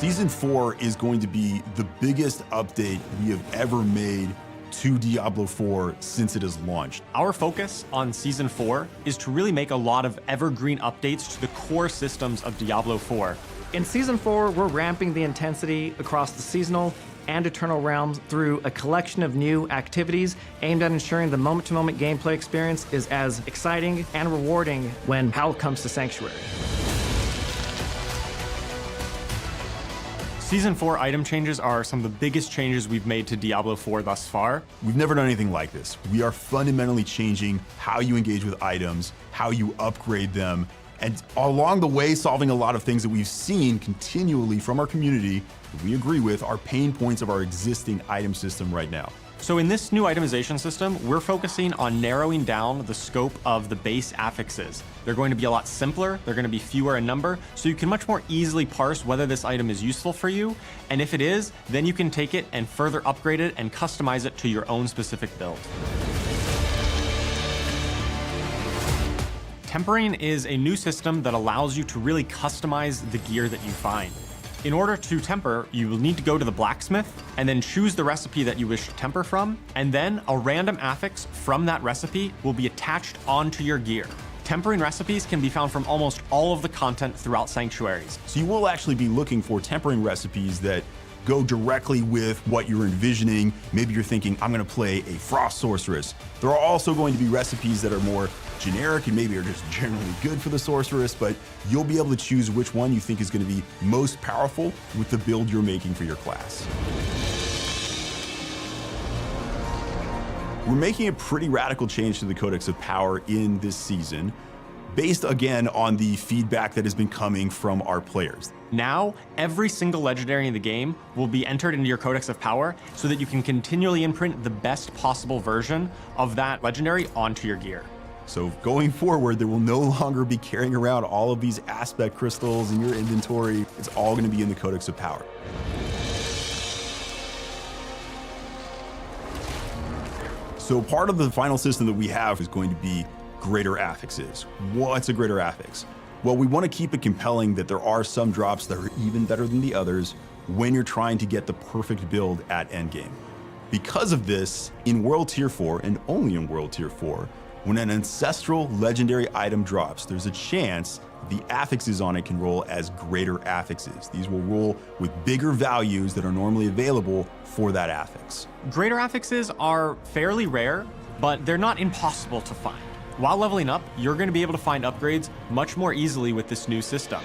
Season 4 is going to be the biggest update we have ever made to Diablo 4 since it has launched. Our focus on Season 4 is to really make a lot of evergreen updates to the core systems of Diablo 4. In Season 4, we're ramping the intensity across the seasonal and eternal realms through a collection of new activities aimed at ensuring the moment-to-moment gameplay experience is as exciting and rewarding when Hell comes to Sanctuary. Season 4 item changes are some of the biggest changes we've made to Diablo 4 thus far. We've never done anything like this. We are fundamentally changing how you engage with items, how you upgrade them, and along the way solving a lot of things that we've seen continually from our community that we agree with are pain points of our existing item system right now. So in this new itemization system, we're focusing on narrowing down the scope of the base affixes. They're going to be a lot simpler, they're going to be fewer in number, so you can much more easily parse whether this item is useful for you, and if it is, then you can take it and further upgrade it and customize it to your own specific build. Tempering is a new system that allows you to really customize the gear that you find. In order to temper, you will need to go to the blacksmith and then choose the recipe that you wish to temper from, and then a random affix from that recipe will be attached onto your gear. Tempering recipes can be found from almost all of the content throughout Sanctuaries. So you will actually be looking for tempering recipes that go directly with what you're envisioning. Maybe you're thinking, I'm gonna play a Frost Sorceress. There are also going to be recipes that are more generic and maybe are just generally good for the Sorceress, but you'll be able to choose which one you think is gonna be most powerful with the build you're making for your class. We're making a pretty radical change to the Codex of Power in this season, based again on the feedback that has been coming from our players. Now, every single legendary in the game will be entered into your Codex of Power so that you can continually imprint the best possible version of that legendary onto your gear. So going forward, there will no longer be carrying around all of these aspect crystals in your inventory. It's all going to be in the Codex of Power. So part of the final system that we have is going to be greater affixes. What's a greater affix? Well, we want to keep it compelling that there are some drops that are even better than the others when you're trying to get the perfect build at Endgame. Because of this, in World Tier 4, and only in World Tier 4, when an ancestral legendary item drops, there's a chance the affixes on it can roll as greater affixes. These will roll with bigger values that are normally available for that affix. Greater affixes are fairly rare, but they're not impossible to find. While leveling up, you're going to be able to find upgrades much more easily with this new system.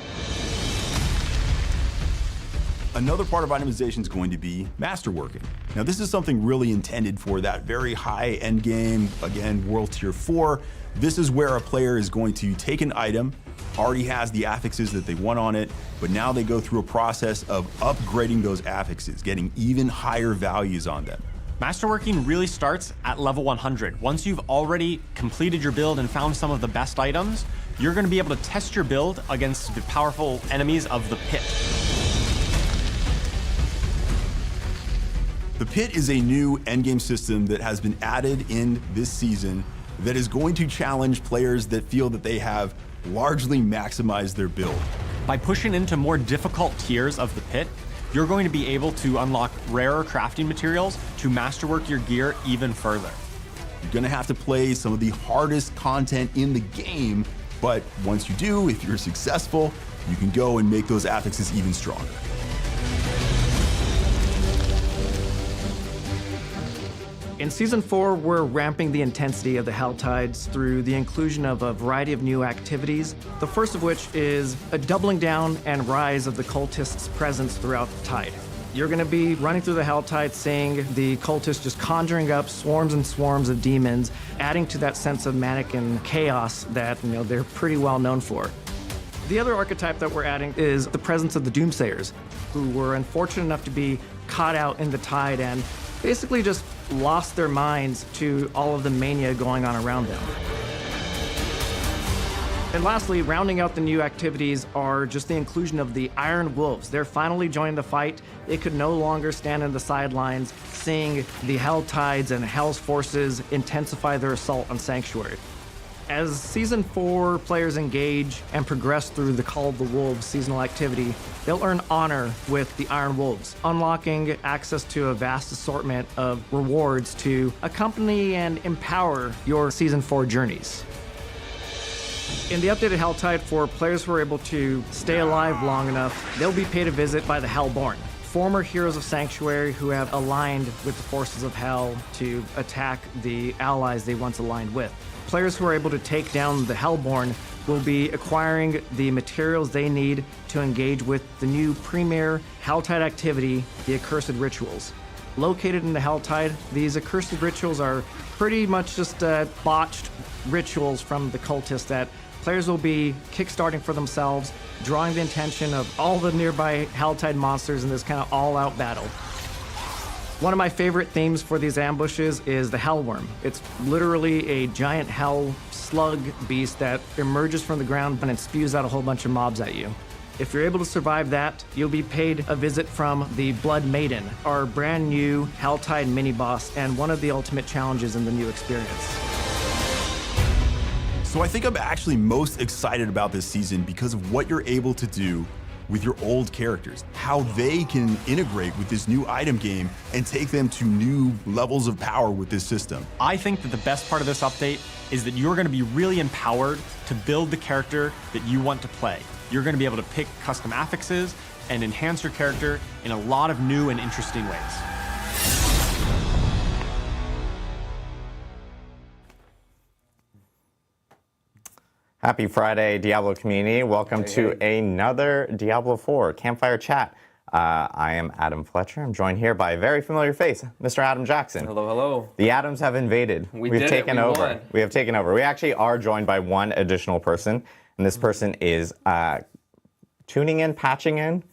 Another part of itemization is going to be masterworking. Now, this is something really intended for that very high end game, again, World Tier 4. This is where a player is going to take an item, already has the affixes that they want on it, but now they go through a process of upgrading those affixes, getting even higher values on them. Masterworking really starts at level 100. Once you've already completed your build and found some of the best items, you're going to be able to test your build against the powerful enemies of the pit. The pit is a new endgame system that has been added in this season that is going to challenge players that feel that they have largely maximized their build. By pushing into more difficult tiers of the pit, you're going to be able to unlock rarer crafting materials to masterwork your gear even further. You're gonna have to play some of the hardest content in the game, but once you do, if you're successful, you can go and make those affixes even stronger. In Season 4, we're ramping the intensity of the Hell Tides through the inclusion of a variety of new activities, the first of which is a doubling down and rise of the cultists' presence throughout the tide. You're going to be running through the Hell Tide, seeing the cultists just conjuring up swarms and swarms of demons, adding to that sense of manic and chaos that they're pretty well known for. The other archetype that we're adding is the presence of the Doomsayers, who were unfortunate enough to be caught out in the tide and basically just lost their minds to all of the mania going on around them. And lastly, rounding out the new activities are just the inclusion of the Iron Wolves. They're finally joining the fight. They could no longer stand in the sidelines, seeing the Hell Tides and Hell's forces intensify their assault on Sanctuary. As Season 4 players engage and progress through the Call of the Wolves seasonal activity, they'll earn honor with the Iron Wolves, unlocking access to a vast assortment of rewards to accompany and empower your Season 4 journeys. In the updated Helltide, for players who are able to stay alive long enough, they'll be paid a visit by the Hellborn, former heroes of Sanctuary who have aligned with the forces of Hell to attack the allies they once aligned with. Players who are able to take down the Hellborn will be acquiring the materials they need to engage with the new premier Helltide activity, the Accursed Rituals. Located in the Helltide, these Accursed Rituals are pretty much just botched rituals from the cultists that players will be kickstarting for themselves, drawing the attention of all the nearby Helltide monsters in this kind of all-out battle. One of my favorite themes for these ambushes is the Hellworm. It's literally a giant hell slug beast that emerges from the ground and it spews out a whole bunch of mobs at you. If you're able to survive that, you'll be paid a visit from the Blood Maiden, our brand new Helltide mini-boss and one of the ultimate challenges in the new experience. So I think I'm actually most excited about this season because of what you're able to do with your old characters, how they can integrate with this new item game and take them to new levels of power with this system. I think that the best part of this update is that you're going to be really empowered to build the character that you want to play. You're going to be able to pick custom affixes and enhance your character in a lot of new and interesting ways. Happy Friday, Diablo community. Welcome to another Diablo 4 Campfire Chat. I am Adam Fletcher. I'm joined here by a very familiar face, Mr. Adam Jackson. Hello, hello. The Adams have invaded. We've taken over. Won. We have taken over. We actually are joined by one additional person, and this person is tuning in, patching in.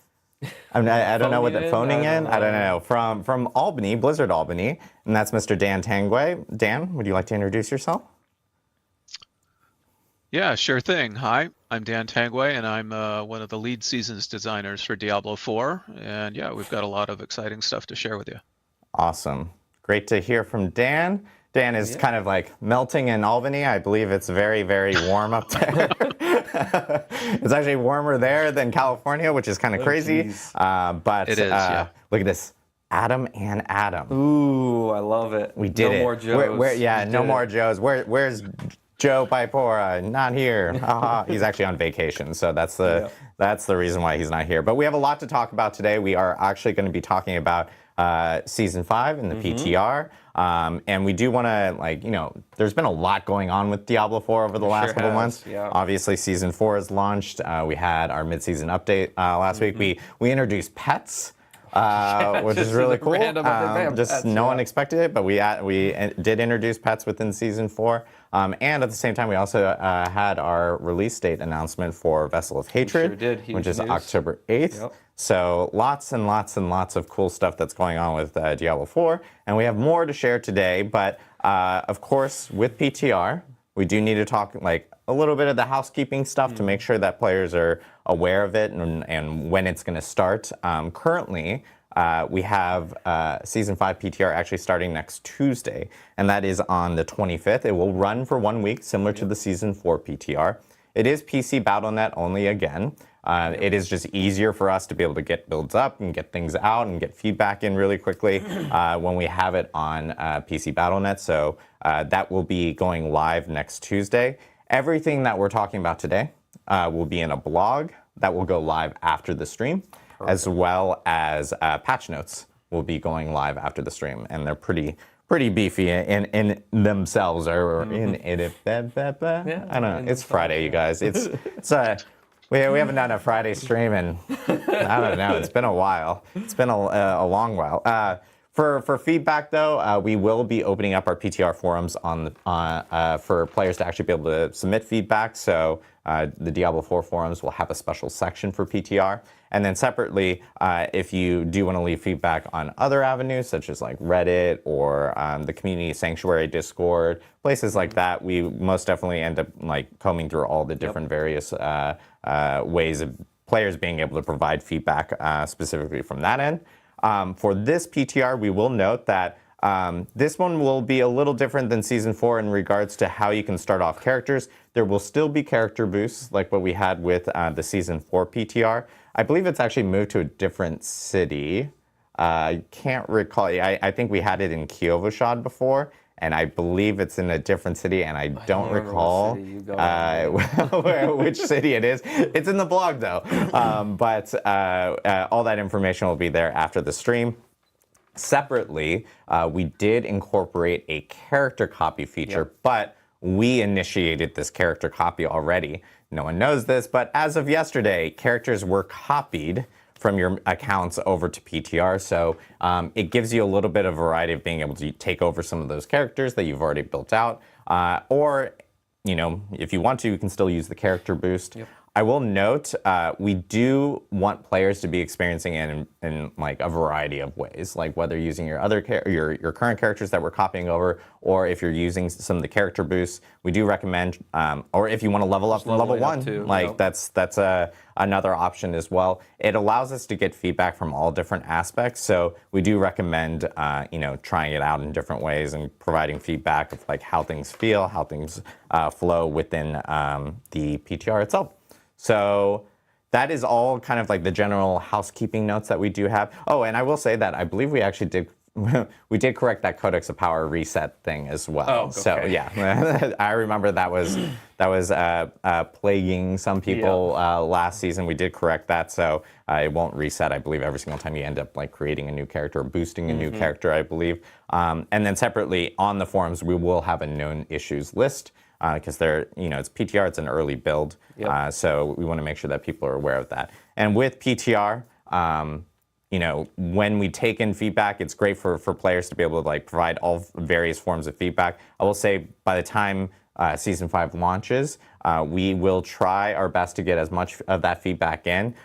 I don't know what the phoning in. I don't know. From Albany, Blizzard Albany, and that's Mr. Dan Tanguay. Dan, would you like to introduce yourself? Yeah, sure thing. Hi, I'm Dan Tanguay, and I'm one of the lead seasons designers for Diablo 4. And yeah, we've got a lot of exciting stuff to share with you. Awesome. Great to hear from Dan. Dan is kind of like melting in Albany. I believe it's very, very warm up there. It's actually warmer there than California, which is kind of crazy. But it is, yeah. Look at this. Adam and Adam. Ooh, I love it. We did it. No more Joes. No more Joes. Where's Joe Pipora? Not here. He's actually on vacation, so that's the reason why he's not here. But we have a lot to talk about today. We are actually going to be talking about Season 5 and the PTR. And we do want to, there's been a lot going on with Diablo 4 over the last couple months. Yeah. Obviously, Season 4 has launched. We had our mid-season update last week. We introduced pets. Which is really cool. No one expected it, but we did introduce pets within Season 4. And at the same time, we also had our release date announcement for Vessel of Hatred, which is October 8th. Yep. So lots and lots and lots of cool stuff that's going on with Diablo 4. And we have more to share today, but of course, with PTR, we do need to talk a little bit of the housekeeping stuff to make sure that players are aware of it and when it's going to start. Currently, we have Season 5 PTR actually starting next Tuesday, and that is on the 25th. It will run for 1 week, similar to the Season 4 PTR. It is PC BattleNet only again. It is just easier for us to be able to get builds up and get things out and get feedback in really quickly when we have it on PC BattleNet. So that will be going live next Tuesday. Everything that we're talking about today will be in a blog that will go live after the stream, as well as patch notes will be going live after the stream, and they're pretty beefy in themselves. Or in it. I don't know. It's Friday, you guys. We haven't done a Friday stream in I don't know. It's been a while. It's been a long while. For feedback, though, we will be opening up our PTR forums for players to actually be able to submit feedback. So the Diablo 4 forums will have a special section for PTR. And then separately, if you do want to leave feedback on other avenues, such as Reddit or the Community Sanctuary Discord, places like that, we most definitely end up combing through all the different various ways of players being able to provide feedback specifically from that end. For this PTR, we will note that This one will be a little different than Season 4 in regards to how you can start off characters. There will still be character boosts like what we had with the Season 4 PTR. I believe it's actually moved to a different city. I can't recall. I think we had it in Kiyovoshad before, and I believe it's in a different city, and I don't recall which city it is. It's in the blog, though. But all that information will be there after the stream. Separately, we did incorporate a character copy feature, but we initiated this character copy already. No one knows this, but as of yesterday, characters were copied from your accounts over to PTR. So it gives you a little bit of variety of being able to take over some of those characters that you've already built out. Or, if you want to, you can still use the character boost. Yep. I will note, we do want players to be experiencing it in like a variety of ways, like whether using your your current characters that we're copying over, or if you're using some of the character boosts. We do recommend, or if you want to level up from level 1, too, that's another option as well. It allows us to get feedback from all different aspects, so we do recommend, trying it out in different ways and providing feedback of like how things feel, how things flow within the PTR itself. So that is all kind of like the general housekeeping notes that we do have. Oh, and I will say that I believe we actually did correct that Codex of Power reset thing as well. Oh, okay. So yeah, I remember that was plaguing some people last season. We did correct that, so it won't reset. I believe every single time you end up like creating a new character or boosting a new character, I believe. And then separately on the forums, we will have a known issues list. Because it's PTR, it's an early build, so we want to make sure that people are aware of that. And with PTR, when we take in feedback, it's great for players to be able to like provide all various forms of feedback. I will say by the time Season 5 launches, we will try our best to get as much of that feedback in.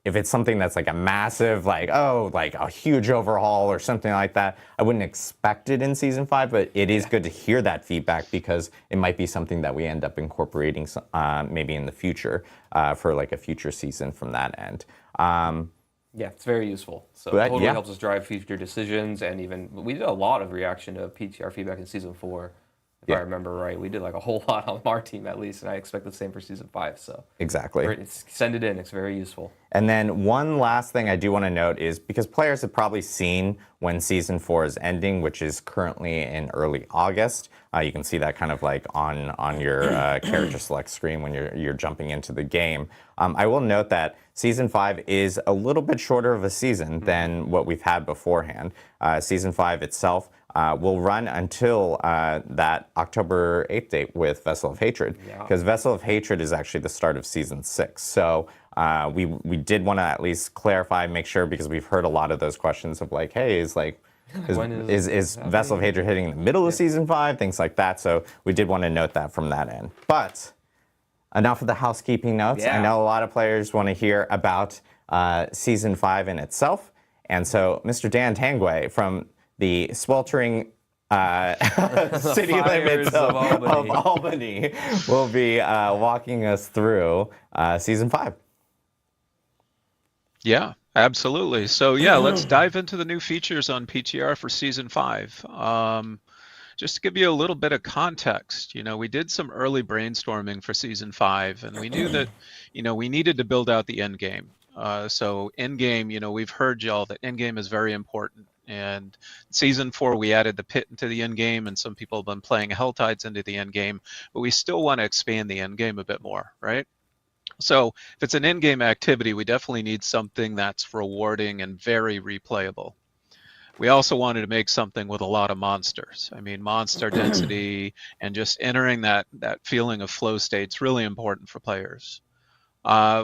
If it's something that's like a massive, like a huge overhaul or something like that, I wouldn't expect it in Season 5, but it is good to hear that feedback because it might be something that we end up incorporating maybe in the future for like a future season from that end. Yeah, it's very useful. So it totally helps us drive future decisions, and even we did a lot of reaction to PTR feedback in Season 4. If I remember right, we did like a whole lot on our team at least, and I expect the same for Season 5. So exactly, send it in; it's very useful. And then one last thing I do want to note is because players have probably seen when Season 4 is ending, which is currently in early August. You can see that kind of like on your character select screen when you're jumping into the game. I will note that Season 5 is a little bit shorter of a season than what we've had beforehand. Season 5 itself will run until that October 8th date with Vessel of Hatred, because Vessel of Hatred is actually the start of Season 6. So we did want to at least clarify, make sure, because we've heard a lot of those questions of like, hey, is Vessel of Hatred hitting in the middle of Season 5, things like that. So we did want to note that from that end. But enough of the housekeeping notes. I know a lot of players want to hear about Season 5 in itself. And so Mr. Dan Tanguay from the sweltering city limits of Albany will be walking us through Season 5. Yeah, absolutely. So let's dive into the new features on PTR for Season 5. Just to give you a little bit of context, we did some early brainstorming for Season 5, and we knew that, we needed to build out the Endgame. So Endgame, we've heard y'all that Endgame is very important. And Season 4, we added the pit into the Endgame, and some people have been playing Helltides into the Endgame, but we still want to expand the Endgame a bit more, right? So if it's an Endgame activity, we definitely need something that's rewarding and very replayable. We also wanted to make something with a lot of monsters. I mean, monster density and just entering that feeling of flow state's really important for players.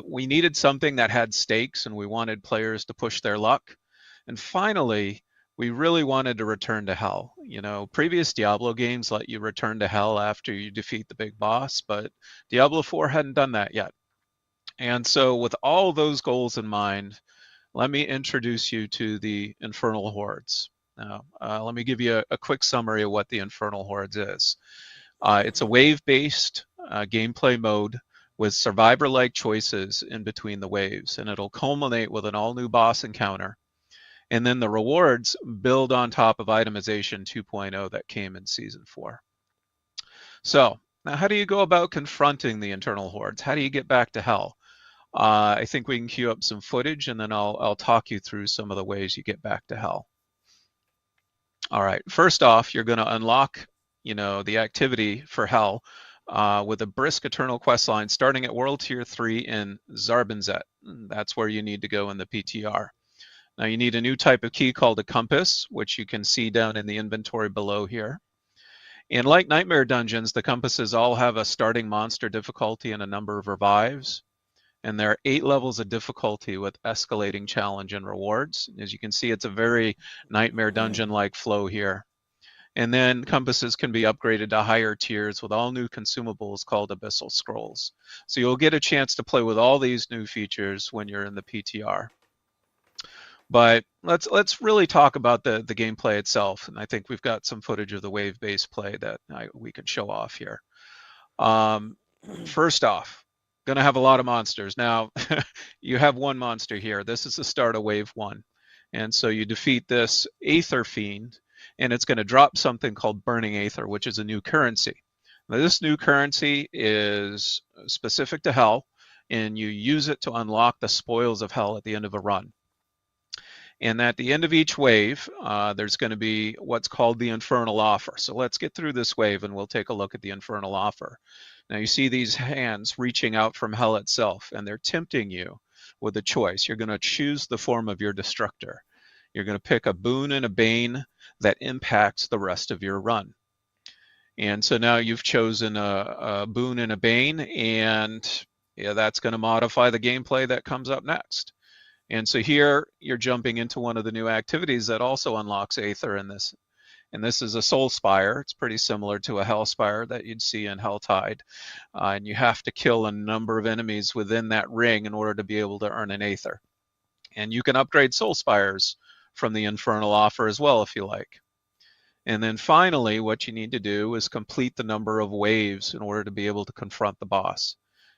We needed something that had stakes, and we wanted players to push their luck. And finally, we really wanted to return to hell. Previous Diablo games let you return to hell after you defeat the big boss, but Diablo 4 hadn't done that yet. And so with all those goals in mind, let me introduce you to the Infernal Hordes. Now, let me give you a quick summary of what the Infernal Hordes is. It's a wave-based gameplay mode with survivor-like choices in between the waves, and it'll culminate with an all-new boss encounter. And then the rewards build on top of itemization 2.0 that came in Season 4. So now how do you go about confronting the Infernal Hordes? How do you get back to hell? I think we can queue up some footage, and then I'll talk you through some of the ways you get back to hell. All right, first off, you're going to unlock, the activity for hell with a brisk Eternal quest line starting at World Tier 3 in Zarbinzet. That's where you need to go in the PTR. Now you need a new type of key called a compass, which you can see down in the inventory below here. And like Nightmare Dungeons, the compasses all have a starting monster difficulty and a number of revives. And there are 8 levels of difficulty with escalating challenge and rewards. As you can see, it's a very Nightmare Dungeon-like flow here. And then compasses can be upgraded to higher tiers with all new consumables called Abyssal Scrolls. So you'll get a chance to play with all these new features when you're in the PTR. But let's really talk about the gameplay itself. And I think we've got some footage of the wave-based play that we can show off here. First off, going to have a lot of monsters. Now, you have one monster here. This is the start of Wave 1. And so you defeat this Aether Fiend, and it's going to drop something called Burning Aether, which is a new currency. Now, this new currency is specific to Hell, and you use it to unlock the spoils of Hell at the end of a run. And at the end of each wave, there's going to be what's called the Infernal Offer. So let's get through this wave, and we'll take a look at the Infernal Offer. Now you see these hands reaching out from hell itself, and they're tempting you with a choice. You're going to choose the form of your destructor. You're going to pick a boon and a bane that impacts the rest of your run. And so now you've chosen a boon and a bane, and that's going to modify the gameplay that comes up next. And so here you're jumping into one of the new activities that also unlocks Aether in this. And this is a Soul Spire. It's pretty similar to a Hell Spire that you'd see in Helltide. And you have to kill a number of enemies within that ring in order to be able to earn an Aether. And you can upgrade Soul Spires from the Infernal Offer as well if you like. And then finally, what you need to do is complete the number of waves in order to be able to confront the boss.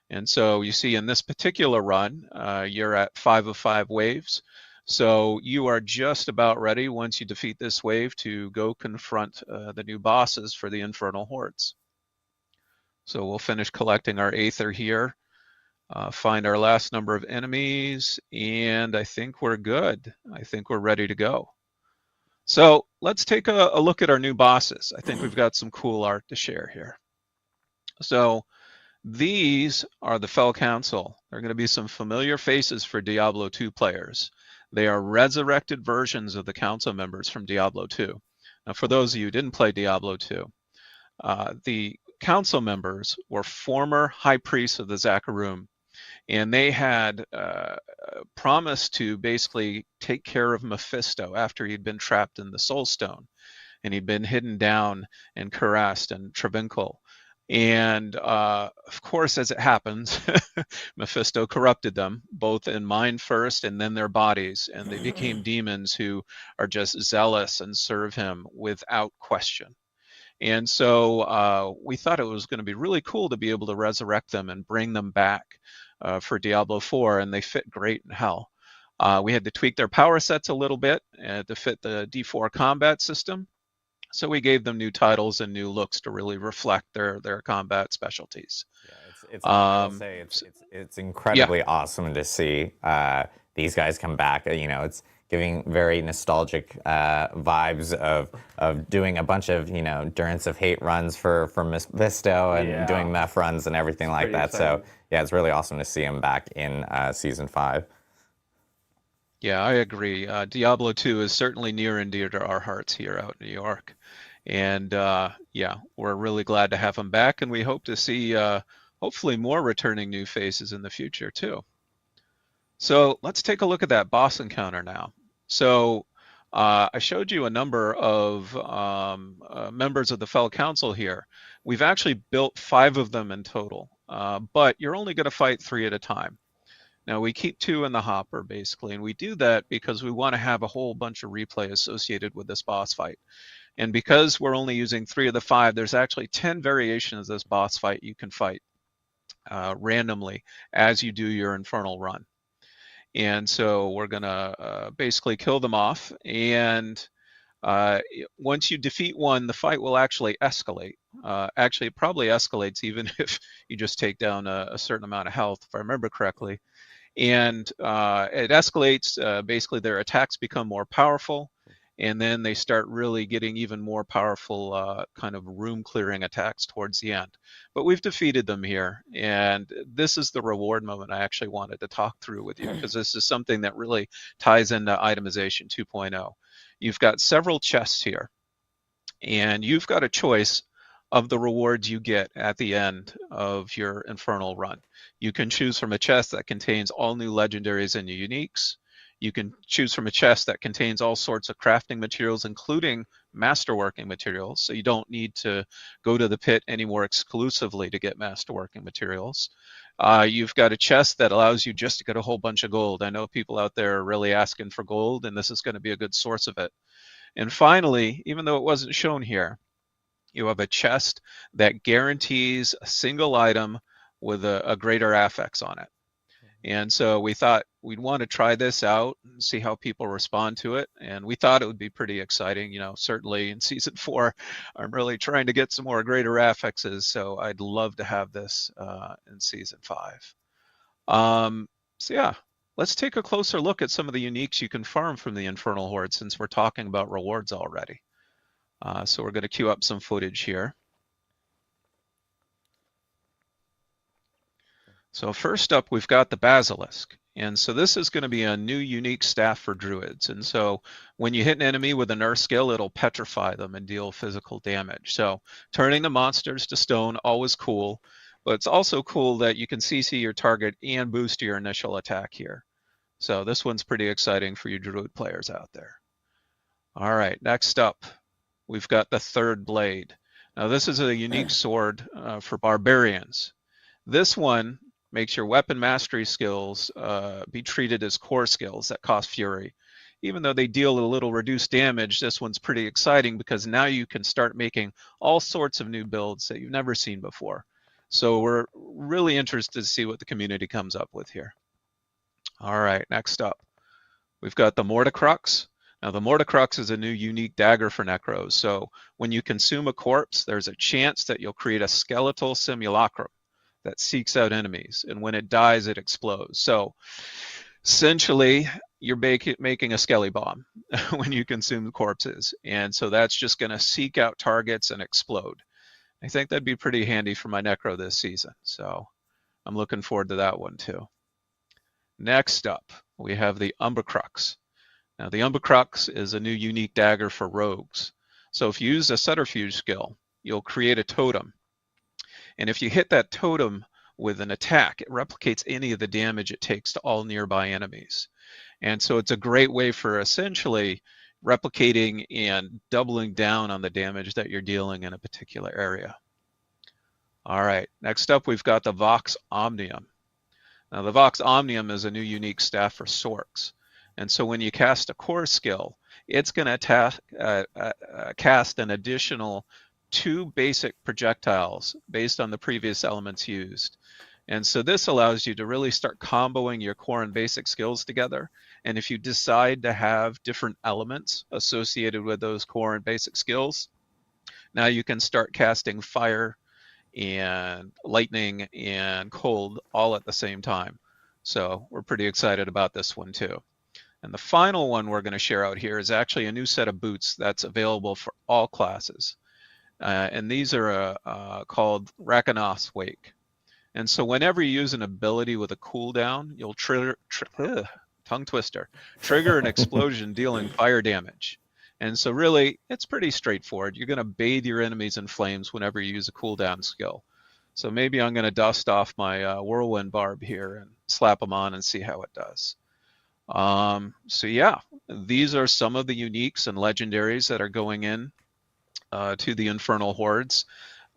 And so you see in this particular run, you're at 5 of 5 waves. So you are just about ready once you defeat this wave to go confront the new bosses for the Infernal Hordes. So we'll finish collecting our Aether here, find our last number of enemies, and I think we're good. I think we're ready to go. So let's take a look at our new bosses. I think we've got some cool art to share here. So these are the Fell Council. They're going to be some familiar faces for Diablo 2 players. They are resurrected versions of the council members from Diablo 2. Now, for those of you who didn't play Diablo 2, the council members were former high priests of the Zakarum, and they had promised to basically take care of Mephisto after he'd been trapped in the Soul Stone, and he'd been hidden down in Kurast and Travincal. And of course, as it happens, Mephisto corrupted them, both in mind first and then their bodies, and they became demons who are just zealous and serve him without question. And so we thought it was going to be really cool to be able to resurrect them and bring them back for Diablo 4, and they fit great in Hell. We had to tweak their power sets a little bit to fit the D4 combat system. So we gave them new titles and new looks to really reflect their combat specialties. Yeah, I'll say it's incredibly awesome to see these guys come back. It's giving very nostalgic vibes of doing a bunch of Durance of Hate runs for Mephisto and doing Meph runs and everything like that. Exciting. So yeah, it's really awesome to see him back in Season 5. Yeah, I agree. Diablo 2 is certainly near and dear to our hearts here out in New York. And we're really glad to have him back, and we hope to see hopefully more returning new faces in the future too. So let's take a look at that boss encounter now. So I showed you a number of members of the Fell Council here. We've actually built 5 of them in total, but you're only going to fight 3 at a time. Now, we keep 2 in the hopper, basically, and we do that because we want to have a whole bunch of replay associated with this boss fight. And because we're only using 3 of the 5, there's actually 10 variations of this boss fight you can fight randomly as you do your Infernal run. And so we're gonna basically kill them off. And once you defeat one, the fight will actually escalate. Actually, it probably escalates even if you just take down a certain amount of health, if I remember correctly. And it escalates. Basically, their attacks become more powerful, and then they start really getting even more powerful kind of room clearing attacks towards the end. But we've defeated them here, and this is the reward moment I actually wanted to talk through with you, because this is something that really ties into itemization 2.0. You've got several chests here, and you've got a choice of the rewards you get at the end of your Infernal run. You can choose from a chest that contains all new legendaries and uniques. You can choose from a chest that contains all sorts of crafting materials, including masterworking materials, so you don't need to go to the pit anymore exclusively to get masterworking materials. You've got a chest that allows you just to get a whole bunch of gold. I know people out there are really asking for gold, and this is going to be a good source of it. And finally, even though it wasn't shown here, you have a chest that guarantees a single item with a greater affix on it. And so we thought we'd want to try this out and see how people respond to it. And we thought it would be pretty exciting. You know, certainly in season 4, I'm really trying to get some more greater affixes. So I'd love to have this in season 5. So yeah, let's take a closer look at some of the uniques you can farm from the Infernal Horde, since we're talking about rewards already. So we're going to queue up some footage here. So first up, we've got the Basilisk. And so this is going to be a new unique staff for druids. And so when you hit an enemy with an earth skill, it'll petrify them and deal physical damage. So turning the monsters to stone, always cool. But it's also cool that you can CC your target and boost your initial attack here. So this one's pretty exciting for you druid players out there. All right, next up, we've got the Third Blade. Now this is a unique sword for barbarians. This one makes your weapon mastery skills be treated as core skills that cost fury. Even though they deal a little reduced damage, this one's pretty exciting because now you can start making all sorts of new builds that you've never seen before. So we're really interested to see what the community comes up with here. All right, next up, we've got the Mordicrux. Now the Mordicrux is a new unique dagger for Necros. So when you consume a corpse, there's a chance that you'll create a skeletal simulacrum that seeks out enemies, and when it dies, it explodes. So essentially, you're making a skelly bomb when you consume corpses, and so that's just going to seek out targets and explode. I think that'd be pretty handy for my Necro this season, so I'm looking forward to that one too. Next up, we have the Umbrecrux. Now the Umbrecrux is a new unique dagger for rogues. So if you use a subterfuge skill, you'll create a totem. And if you hit that totem with an attack, it replicates any of the damage it takes to all nearby enemies. And so it's a great way for essentially replicating and doubling down on the damage that you're dealing in a particular area. All right, next up we've got the Vox Omnium. Now the Vox Omnium is a new unique staff for Sorks. And so when you cast a core skill, it's going to cast an additional 2 basic projectiles based on the previous elements used. And so this allows you to really start comboing your core and basic skills together. And if you decide to have different elements associated with those core and basic skills, now you can start casting fire and lightning and cold all at the same time. So we're pretty excited about this one too. And the final one we're going to share out here is actually a new set of boots that's available for all classes. And these are called Rakanoth's Wake. And so whenever you use an ability with a cooldown, you'll trigger an explosion dealing fire damage. And so really, it's pretty straightforward. You're going to bathe your enemies in flames whenever you use a cooldown skill. So maybe I'm going to dust off my Whirlwind Barb here and slap them on and see how it does. So yeah, these are some of the uniques and legendaries that are going in to the Infernal Hordes.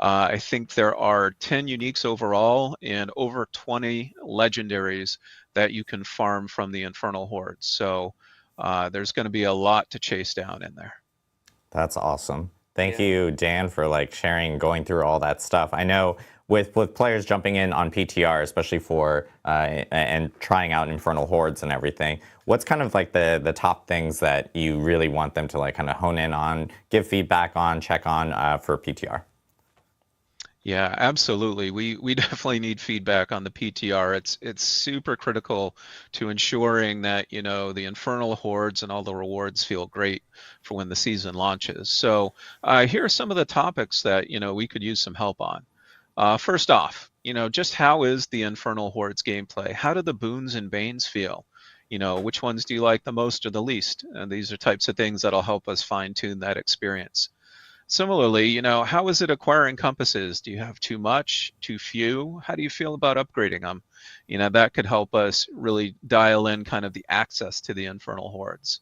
I think there are 10 uniques overall and over 20 legendaries that you can farm from the Infernal Hordes. So there's going to be a lot to chase down in there. That's awesome. Thank you, Dan, for like sharing, going through all that stuff. I know with players jumping in on PTR, especially for and trying out Infernal Hordes and everything, what's kind of like the top things that you really want them to like kind of hone in on, give feedback on, check on for PTR? Yeah, absolutely. We definitely need feedback on the PTR. It's super critical to ensuring that, you know, the Infernal Hordes and all the rewards feel great for when the season launches. So here are some of the topics that, you know, we could use some help on. First off, you know, just how is the Infernal Hordes gameplay? How do the boons and banes feel? You know, which ones do you like the most or the least? And these are types of things that'll help us fine tune that experience. Similarly, you know, how is it acquiring compasses? Do you have too much, too few? How do you feel about upgrading them? You know, that could help us really dial in kind of the access to the Infernal Hordes.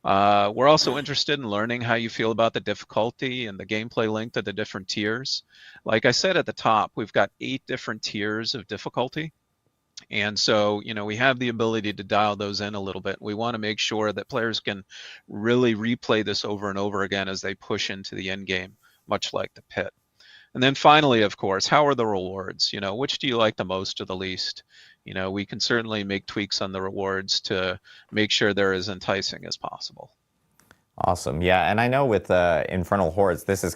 We're also interested in learning how you feel about the difficulty and the gameplay length of the different tiers. Like I said at the top, we've got 8 different tiers of difficulty. And so, you know, we have the ability to dial those in a little bit. We want to make sure that players can really replay this over and over again as they push into the end game, much like the pit. And then finally, of course, how are the rewards? You know, which do you like the most or the least? You know, we can certainly make tweaks on the rewards to make sure they're as enticing as possible. Awesome. Yeah, and I know with Infernal Hordes, this is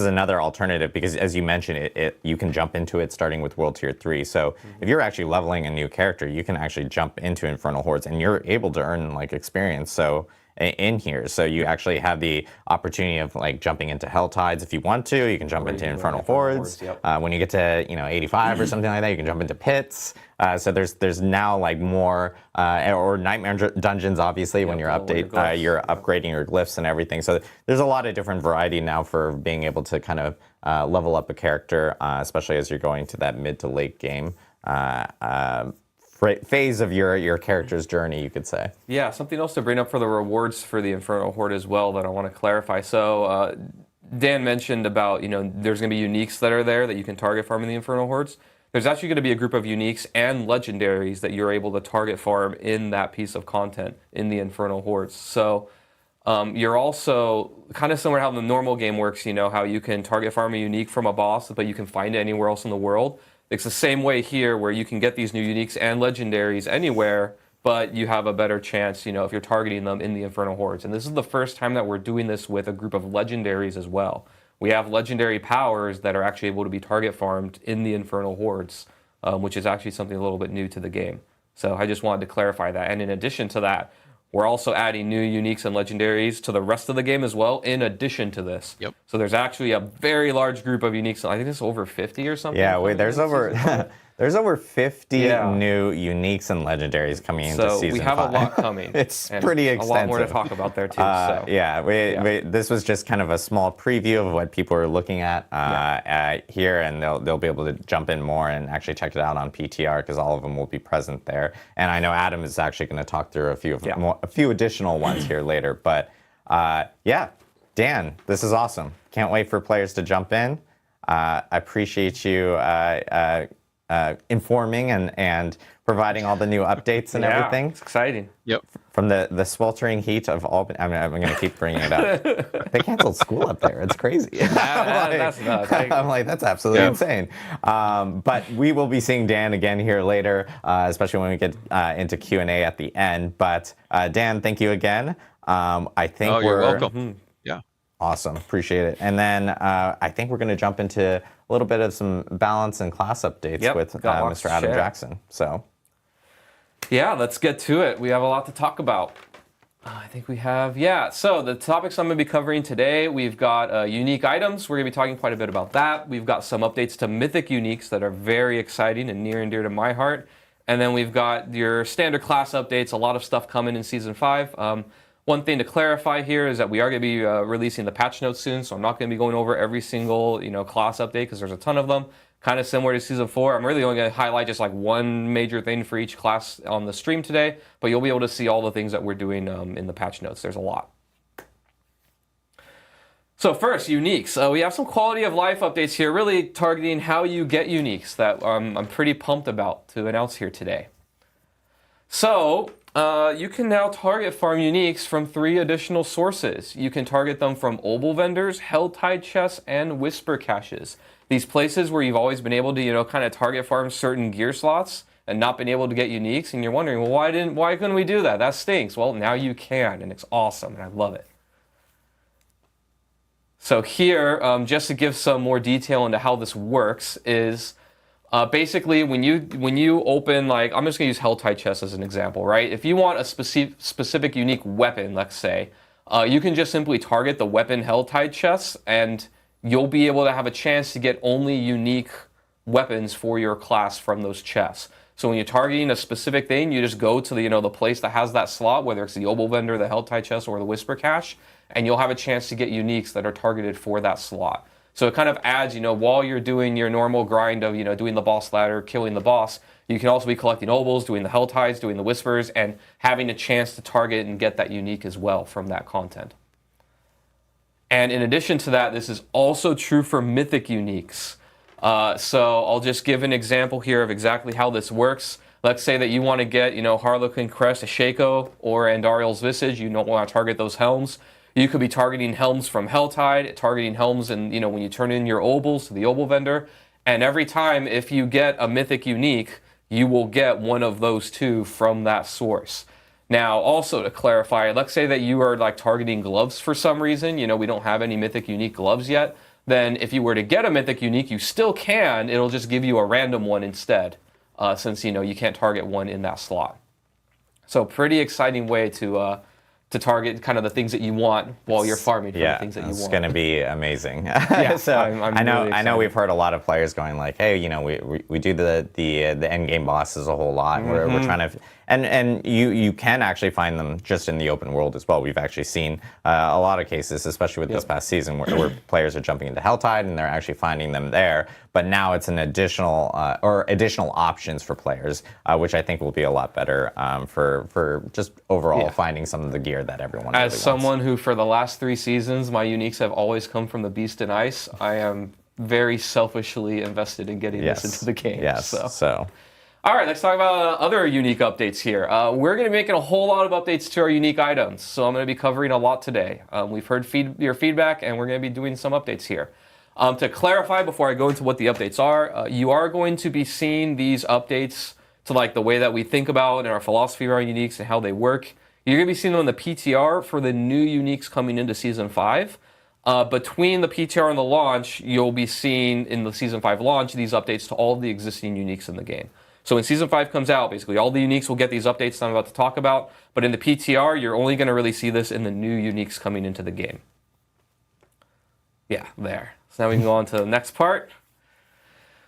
another alternative because, as you mentioned, you can jump into it starting with World Tier 3. So if you're actually leveling a new character, you can actually jump into Infernal Hordes, and you're able to earn like experience. So in here, so you actually have the opportunity of like jumping into Hell Tides if you want to. You can jump into Infernal Hordes. When you get to 85 or something like that, you can jump into pits. So there's now like more or Nightmare Dungeons, obviously, when you're you're upgrading your glyphs and everything. So there's a lot of different variety now for being able to kind of level up a character, especially as you're going to that mid to late game phase of your character's journey, you could say. Yeah, something else to bring up for the rewards for the Infernal Horde as well that I want to clarify. So Dan mentioned about, you know, there's going to be uniques that are there that you can target farm in the Infernal Hordes. There's actually going to be a group of uniques and legendaries that you're able to target farm in that piece of content in the Infernal Hordes. So you're also kind of similar to how the normal game works, you know, how you can target farm a unique from a boss, but you can find it anywhere else in the world. It's the same way here where you can get these new uniques and legendaries anywhere, but you have a better chance, you know, if you're targeting them in the Infernal Hordes. And this is the first time that we're doing this with a group of legendaries as well. We have legendary powers that are actually able to be target farmed in the Infernal Hordes, which is actually something a little bit new to the game. So I just wanted to clarify that. And in addition to that, we're also adding new uniques and legendaries to the rest of the game as well, in addition to this. Yep. So there's actually a very large group of uniques. I think it's over 50 or something. Yeah, there's over 50 new uniques and legendaries coming into Season 5. So we have a lot coming. It's pretty extensive. A lot more to talk about there, too. This was just kind of a small preview of what people are looking at here, and they'll be able to jump in more and actually check it out on PTR because all of them will be present there. And I know Adam is actually going to talk through a few additional ones here later. But Dan, this is awesome. Can't wait for players to jump in. I appreciate you informing and providing all the new updates and everything. It's exciting. Yep. From the sweltering heat of Albany. I'm going to keep bringing it up. They canceled school up there. It's crazy. That's nuts. I'm like, that's absolutely insane. But we will be seeing Dan again here later, especially when we get into Q&A at the end. But Dan, thank you again. I think you're welcome. Yeah. Awesome. Appreciate it. And then I think we're going to jump into a little bit of some balance and class updates with Mr. Adam Jackson. So, yeah, let's get to it. We have a lot to talk about. I think we have, so the topics I'm going to be covering today, we've got unique items. We're going to be talking quite a bit about that. We've got some updates to Mythic uniques that are very exciting and near and dear to my heart. And then we've got your standard class updates, a lot of stuff coming in Season 5. One thing to clarify here is that we are going to be releasing the patch notes soon, so I'm not going to be going over every single class update because there's a ton of them. Kind of similar to Season 4. I'm really only going to highlight just like one major thing for each class on the stream today, but you'll be able to see all the things that we're doing in the patch notes. There's a lot. So first, uniques. We have some quality of life updates here, really targeting how you get uniques that I'm pretty pumped about to announce here today. So You can now target farm uniques from 3 additional sources. You can target them from Obol vendors, Helltide chests, and Whisper caches. These places where you've always been able to, kind of target farm certain gear slots and not been able to get uniques, and you're wondering, well, why couldn't we do that? That stinks. Well, now you can, and it's awesome, and I love it. So here, just to give some more detail into how this works, is basically when you open, like, I'm just gonna use Helltide chest as an example, right? If you want a specific unique weapon, let's say, you can just simply target the weapon Helltide chests, and you'll be able to have a chance to get only unique weapons for your class from those chests. So when you're targeting a specific thing, you just go to the place that has that slot, whether it's the Obol vendor, the Helltide chest, or the Whisper cache, and you'll have a chance to get uniques that are targeted for that slot. So it kind of adds, while you're doing your normal grind of, doing the boss ladder, killing the boss, you can also be collecting Obols, doing the Helltides, doing the Whispers, and having a chance to target and get that unique as well from that content. And in addition to that, this is also true for Mythic uniques. So I'll just give an example here of exactly how this works. Let's say that you want to get, Harlequin Crest, a Shaco, or Andariel's Visage. You don't want to target those helms. You could be targeting helms from Helltide, targeting helms, and when you turn in your Obols to the Obol vendor. And every time, if you get a Mythic unique, you will get one of those 2 from that source. Now, also to clarify, let's say that you are targeting gloves for some reason. We don't have any Mythic unique gloves yet. Then if you were to get a Mythic unique, you still can. It'll just give you a random one instead, since you can't target one in that slot. So pretty exciting way to target kind of the things that you want while you're farming for the things that you want. It's going to be amazing. Yeah, so I know we've heard a lot of players going like, hey, we do the endgame bosses a whole lot. We're trying to, and you can actually find them just in the open world as well. We've actually seen a lot of cases, especially with this past season, where players are jumping into Helltide and they're actually finding them there. But now it's an additional options for players, which I think will be a lot better for just overall finding some of the gear that everyone As really someone wants. who, for the last 3 seasons, my uniques have always come from the Beast and Ice, I am very selfishly invested in getting this into the game. Yes. So. All right, let's talk about other unique updates here. We're going to be making a whole lot of updates to our unique items, so I'm going to be covering a lot today. We've heard your feedback, and we're going to be doing some updates here. To clarify, before I go into what the updates are, you are going to be seeing these updates to the way that we think about and our philosophy around uniques and how they work. You're going to be seeing them in the PTR for the new uniques coming into Season 5. Between the PTR and the launch, you'll be seeing in the Season 5 launch these updates to all of the existing uniques in the game. So when Season 5 comes out, basically all the uniques will get these updates that I'm about to talk about. But in the PTR, you're only going to really see this in the new uniques coming into the game. Yeah, there. So now we can go on to the next part.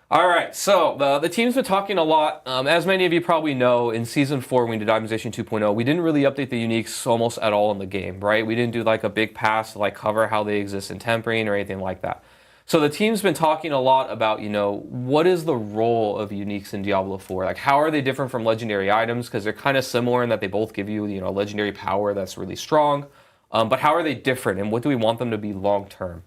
All right, so the team's been talking a lot. As many of you probably know, in Season 4, when we did Optimization 2.0, we didn't really update the uniques almost at all in the game, right? We didn't do a big pass to cover how they exist in tempering or anything like that. So the team's been talking a lot about, what is the role of uniques in Diablo 4? How are they different from legendary items? Because they're kind of similar in that they both give you, a legendary power that's really strong. But how are they different, and what do we want them to be long term?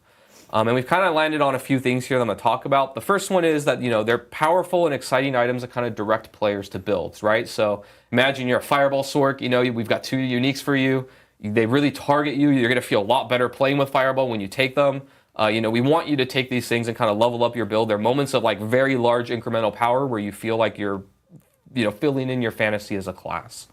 And we've kind of landed on a few things here that I'm going to talk about. The first one is that, they're powerful and exciting items that kind of direct players to builds, right? So imagine you're a Fireball Sork, we've got 2 uniques for you. They really target you. You're going to feel a lot better playing with Fireball when you take them. We want you to take these things and kind of level up your build. There are moments of very large incremental power where you feel like you're, filling in your fantasy as a class.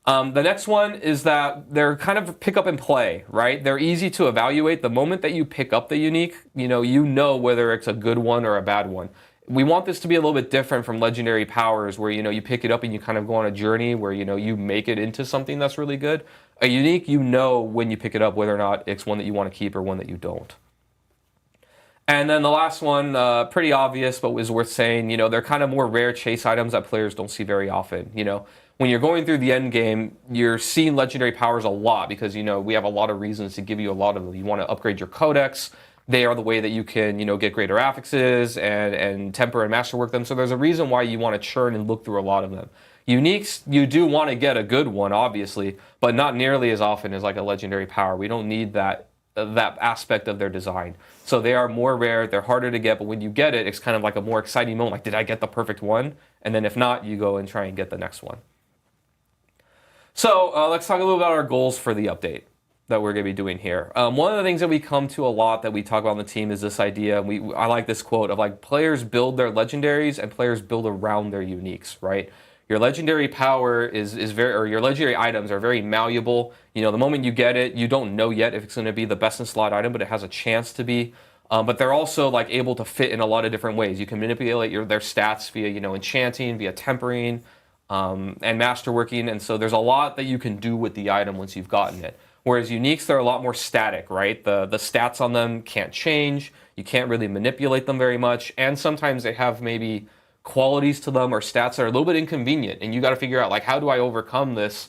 The next one is that they're kind of pick up and play, right? They're easy to evaluate. The moment that you pick up the unique, you know whether it's a good one or a bad one. We want this to be a little bit different from legendary powers where, you pick it up and you kind of go on a journey where, you make it into something that's really good. A unique, when you pick it up whether or not it's one that you want to keep or one that you don't. And then the last one, pretty obvious, but was worth saying, they're kind of more rare chase items that players don't see very often. When you're going through the end game, you're seeing legendary powers a lot because, we have a lot of reasons to give you a lot of them. You want to upgrade your codex. They are the way that you can, get greater affixes and temper and masterwork them. So there's a reason why you want to churn and look through a lot of them. Uniques, you do want to get a good one, obviously, but not nearly as often as a legendary power. We don't need that aspect of their design. So they are more rare, they're harder to get, but when you get it, it's kind of a more exciting moment. Did I get the perfect one? And then if not, you go and try and get the next one. So let's talk a little about our goals for the update that we're going to be doing here. One of the things that we come to a lot that we talk about on the team is this idea. I like this quote of like players build their legendaries and players build around their uniques, right? Your legendary power is very, or your legendary items are very malleable. You know, the moment you get it, you don't know yet if it's going to be the best in slot item, but it has a chance to be. But they're also like able to fit in a lot of different ways. You can manipulate their stats via, you know, enchanting, via tempering, and masterworking. And so there's a lot that you can do with the item once you've gotten it. Whereas uniques, they're a lot more static, right? The stats on them can't change. You can't really manipulate them very much. And sometimes they have maybe qualities to them or stats that are a little bit inconvenient. And you got to figure out, like, how do I overcome this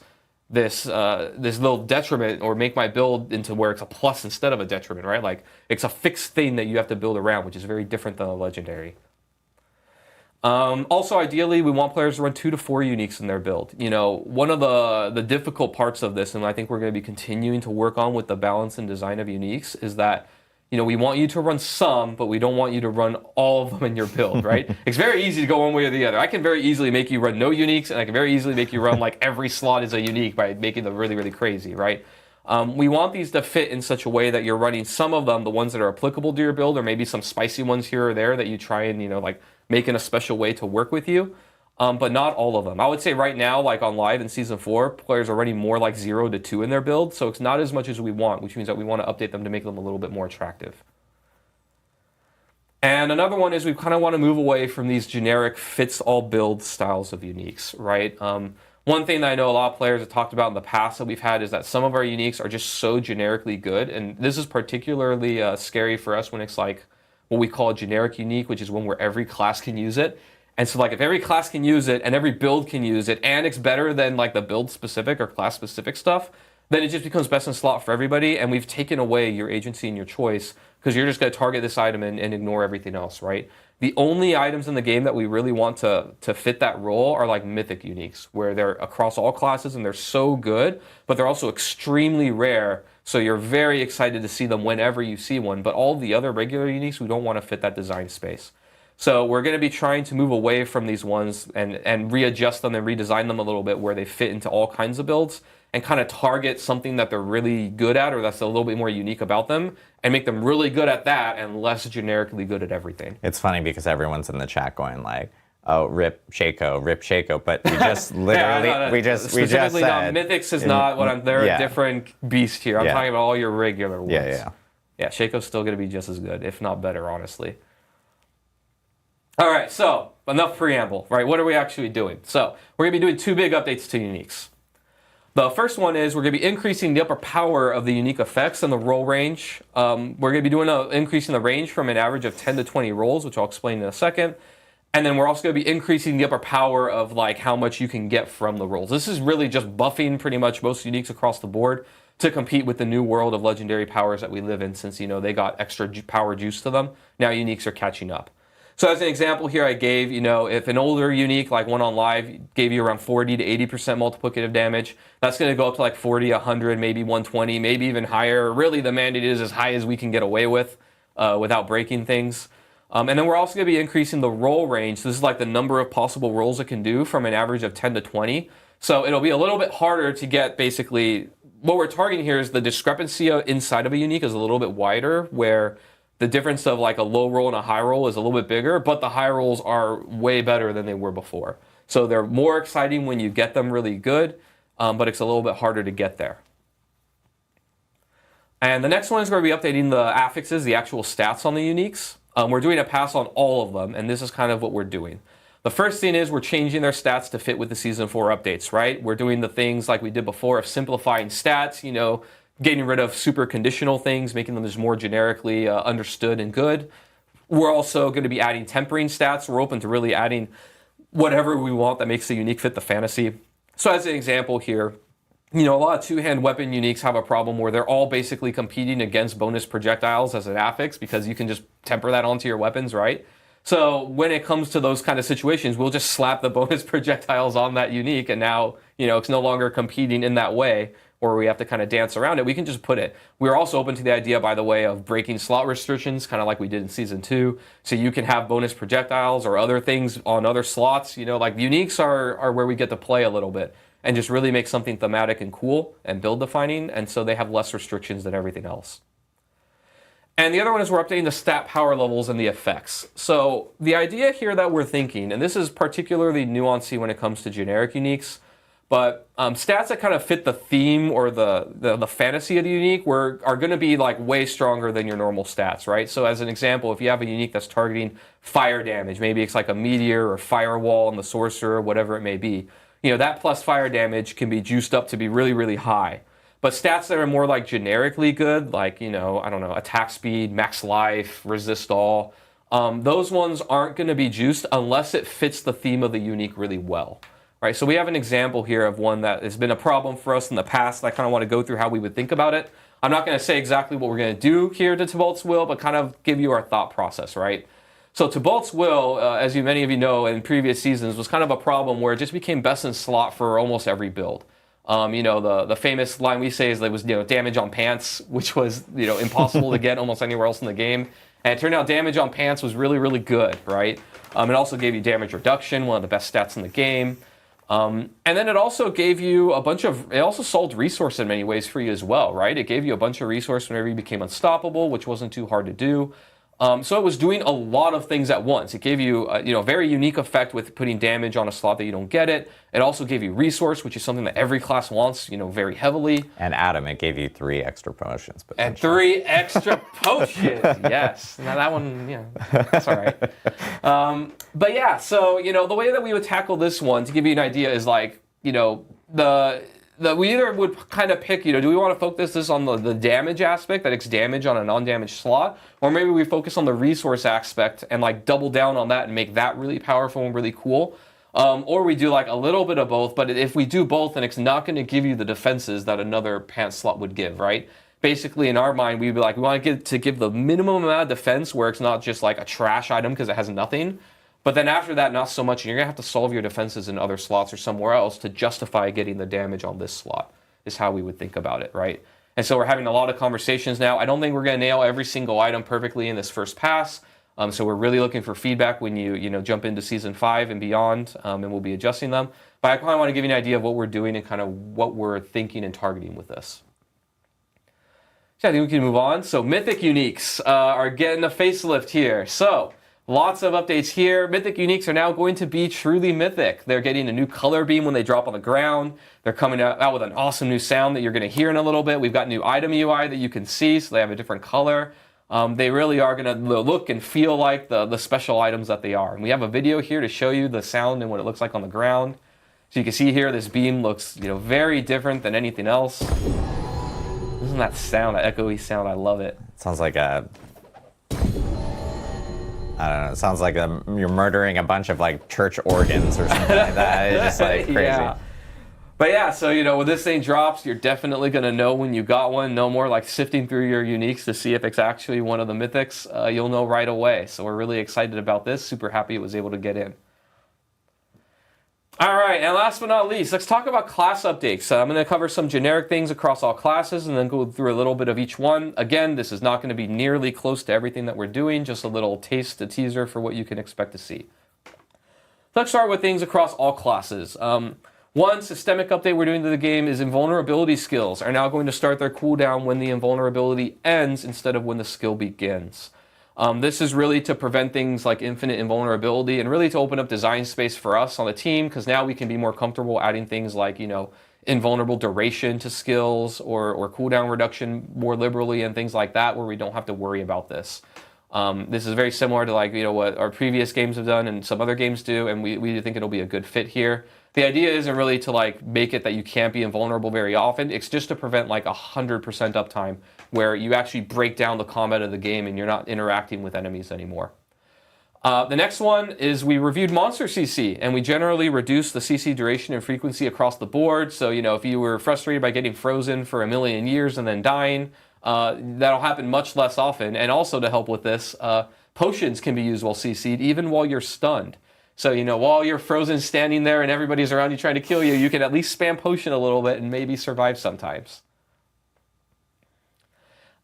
little detriment or make my build into where it's a plus instead of a detriment, right? Like, it's a fixed thing that you have to build around, which is very different than a legendary. Also, ideally, we want players to run 2 to 4 uniques in their build. You know, one of the difficult parts of this, and I think we're going to be continuing to work on with the balance and design of uniques, is that, you know, we want you to run some, but we don't want you to run all of them in your build, right? It's very easy to go one way or the other. I can very easily make you run no uniques, and I can very easily make you run like every slot is a unique by making them really, really crazy, right? We want these to fit in such a way that you're running some of them, the ones that are applicable to your build, or maybe some spicy ones here or there that you try and, you know, like make in a special way to work with you, but not all of them. I would say right now, like on live in Season 4, players are running more like 0 to 2 in their build, so it's not as much as we want, which means that we want to update them to make them a little bit more attractive. And another one is we kind of want to move away from these generic fits-all build styles of uniques, right? One thing that I know a lot of players have talked about in the past that we've had is that some of our uniques are just so generically good, and this is particularly scary for us when it's like what we call a generic unique, which is one where every class can use it. And so like if every class can use it and every build can use it and it's better than like the build specific or class specific stuff, then it just becomes best in slot for everybody, and we've taken away your agency and your choice because you're just going to target this item and ignore everything else, right? The only items in the game that we really want to fit that role are like Mythic uniques, where they're across all classes and they're so good, but they're also extremely rare, so you're very excited to see them whenever you see one. But all the other regular uniques, we don't want to fit that design space. So we're going to be trying to move away from these ones and readjust them and redesign them a little bit where they fit into all kinds of builds and kind of target something that they're really good at or that's a little bit more unique about them and make them really good at that and less generically good at everything. It's funny because everyone's in the chat going like, oh, rip Shaco, but we just literally, we just said. Mythics is not what they're a different beast here. I'm talking about all your regular ones. Yeah, Shaco's still going to be just as good, if not better, honestly. All right, so enough preamble, right? What are we actually doing? So we're going to be doing 2 big updates to uniques. The first one is we're going to be increasing the upper power of the unique effects and the roll range. We're going to be doing increasing the range from an average of 10 to 20 rolls, which I'll explain in a second. And then we're also going to be increasing the upper power of like how much you can get from the rolls. This is really just buffing pretty much most uniques across the board to compete with the new world of legendary powers that we live in, since, you know, they got extra power juice to them. Now uniques are catching up. So as an example here, I gave, you know, if an older unique, like one on live, gave you around 40 to 80% multiplicative damage, that's going to go up to like 40, 100, maybe 120, maybe even higher. Really, the mandate is as high as we can get away with without breaking things. And then we're also going to be increasing the roll range. This is like the number of possible rolls it can do from an average of 10 to 20. So it'll be a little bit harder to get basically, what we're targeting here is the discrepancy inside of a unique is a little bit wider, where the difference of like a low roll and a high roll is a little bit bigger, but the high rolls are way better than they were before. So they're more exciting when you get them really good, but it's a little bit harder to get there. And the next one is going to be updating the affixes, the actual stats on the uniques. We're doing a pass on all of them, and this is kind of what we're doing. The first thing is we're changing their stats to fit with the Season 4 updates, right? We're doing the things like we did before of simplifying stats, you know, getting rid of super conditional things, making them just more generically understood and good. We're also going to be adding tempering stats. We're open to really adding whatever we want that makes the unique fit the fantasy. So as an example here, you know, a lot of two-hand weapon uniques have a problem where they're all basically competing against bonus projectiles as an affix because you can just temper that onto your weapons, right? So when it comes to those kind of situations, we'll just slap the bonus projectiles on that unique, and now, you know, it's no longer competing in that way, or we have to kind of dance around it. We can just put it. We're also open to the idea, by the way, of breaking slot restrictions, kind of like we did in Season 2. So you can have bonus projectiles or other things on other slots. You know, like uniques are where we get to play a little bit. and just really make something thematic and cool and build defining, and so they have less restrictions than everything else. And the other one is we're updating the stat power levels and the effects. So the idea here that we're thinking, and this is particularly nuancey when it comes to generic uniques, but stats that kind of fit the theme or the fantasy of the unique are going to be like way stronger than your normal stats, right? So as an example, if you have a unique that's targeting fire damage, maybe it's like a meteor or firewall on the sorcerer, whatever it may be, that plus fire damage can be juiced up to be really, really high. But stats that are more like generically good, like, I don't know, attack speed, max life, resist all, those ones aren't going to be juiced unless it fits the theme of the unique really well. Right, so we have an example here of one that has been a problem for us in the past. I kind of want to go through how we would think about it. I'm not going to say exactly what we're going to do here to Tybalt's Will, but kind of give you our thought process, right? So Tybalt's Will, as many of you know, in previous seasons, was kind of a problem where it just became best in slot for almost every build. The famous line we say is that it was damage on pants, which was impossible to get almost anywhere else in the game. And it turned out damage on pants was really, really good, right? It also gave you damage reduction, one of the best stats in the game. And then it also gave you it also solved resource in many ways for you as well, right? It gave you a bunch of resource whenever you became unstoppable, which wasn't too hard to do. So it was doing a lot of things at once. It gave you a very unique effect with putting damage on a slot that you don't get it. It also gave you resource, which is something that every class wants, very heavily. And Adam, it gave you 3 extra potions. And 3 extra potions, yes. Now that one, that's all right. But yeah, so, the way that we would tackle this one, to give you an idea, is like, we either would kind of pick, do we want to focus this on the damage aspect, that it's damage on a non-damaged slot, or maybe we focus on the resource aspect and like double down on that and make that really powerful and really cool, or we do like a little bit of both. But if we do both, then it's not going to give you the defenses that another pants slot would give, right? Basically, in our mind, we'd be like, we want to give the minimum amount of defense where it's not just like a trash item because it has nothing. But then after that, not so much. And you're going to have to solve your defenses in other slots or somewhere else to justify getting the damage on this slot, is how we would think about it, right? And so we're having a lot of conversations now. I don't think we're going to nail every single item perfectly in this first pass. So we're really looking for feedback when you jump into Season 5 and beyond, and we'll be adjusting them. But I kind of want to give you an idea of what we're doing and kind of what we're thinking and targeting with this. So I think we can move on. So Mythic Uniques are getting a facelift here. So lots of updates here. Mythic Uniques are now going to be truly mythic. They're getting a new color beam when they drop on the ground. They're coming out with an awesome new sound that you're going to hear in a little bit. We've got new item UI that you can see, so they have a different color. They really are going to look and feel like the special items that they are. And we have a video here to show you the sound and what it looks like on the ground. So you can see here, this beam looks very different than anything else. Isn't that sound, that echoey sound? I love it. Sounds like I don't know. It sounds like you're murdering a bunch of like church organs or something like that. It's just like crazy. Yeah. But yeah, so when this thing drops, you're definitely gonna know when you got one. No more like sifting through your uniques to see if it's actually one of the mythics. You'll know right away. So we're really excited about this. Super happy it was able to get in. All right, and last but not least, let's talk about class updates. I'm going to cover some generic things across all classes and then go through a little bit of each one. Again, this is not going to be nearly close to everything that we're doing, just a little taste, a teaser for what you can expect to see. Let's start with things across all classes. One systemic update we're doing to the game is invulnerability skills are now going to start their cooldown when the invulnerability ends instead of when the skill begins. This is really to prevent things like infinite invulnerability and really to open up design space for us on the team, because now we can be more comfortable adding things like, invulnerable duration to skills or cooldown reduction more liberally and things like that, where we don't have to worry about this. This is very similar to what our previous games have done and some other games do, and we think it'll be a good fit here. The idea isn't really to make it that you can't be invulnerable very often. It's just to prevent 100% uptime where you actually break down the combat of the game and you're not interacting with enemies anymore. The next one is we reviewed monster CC, and we generally reduced the CC duration and frequency across the board. So, if you were frustrated by getting frozen for 1,000,000 years and then dying, that'll happen much less often. And also to help with this, potions can be used while CC'd, even while you're stunned. So, while you're frozen standing there and everybody's around you trying to kill you, you can at least spam potion a little bit and maybe survive sometimes.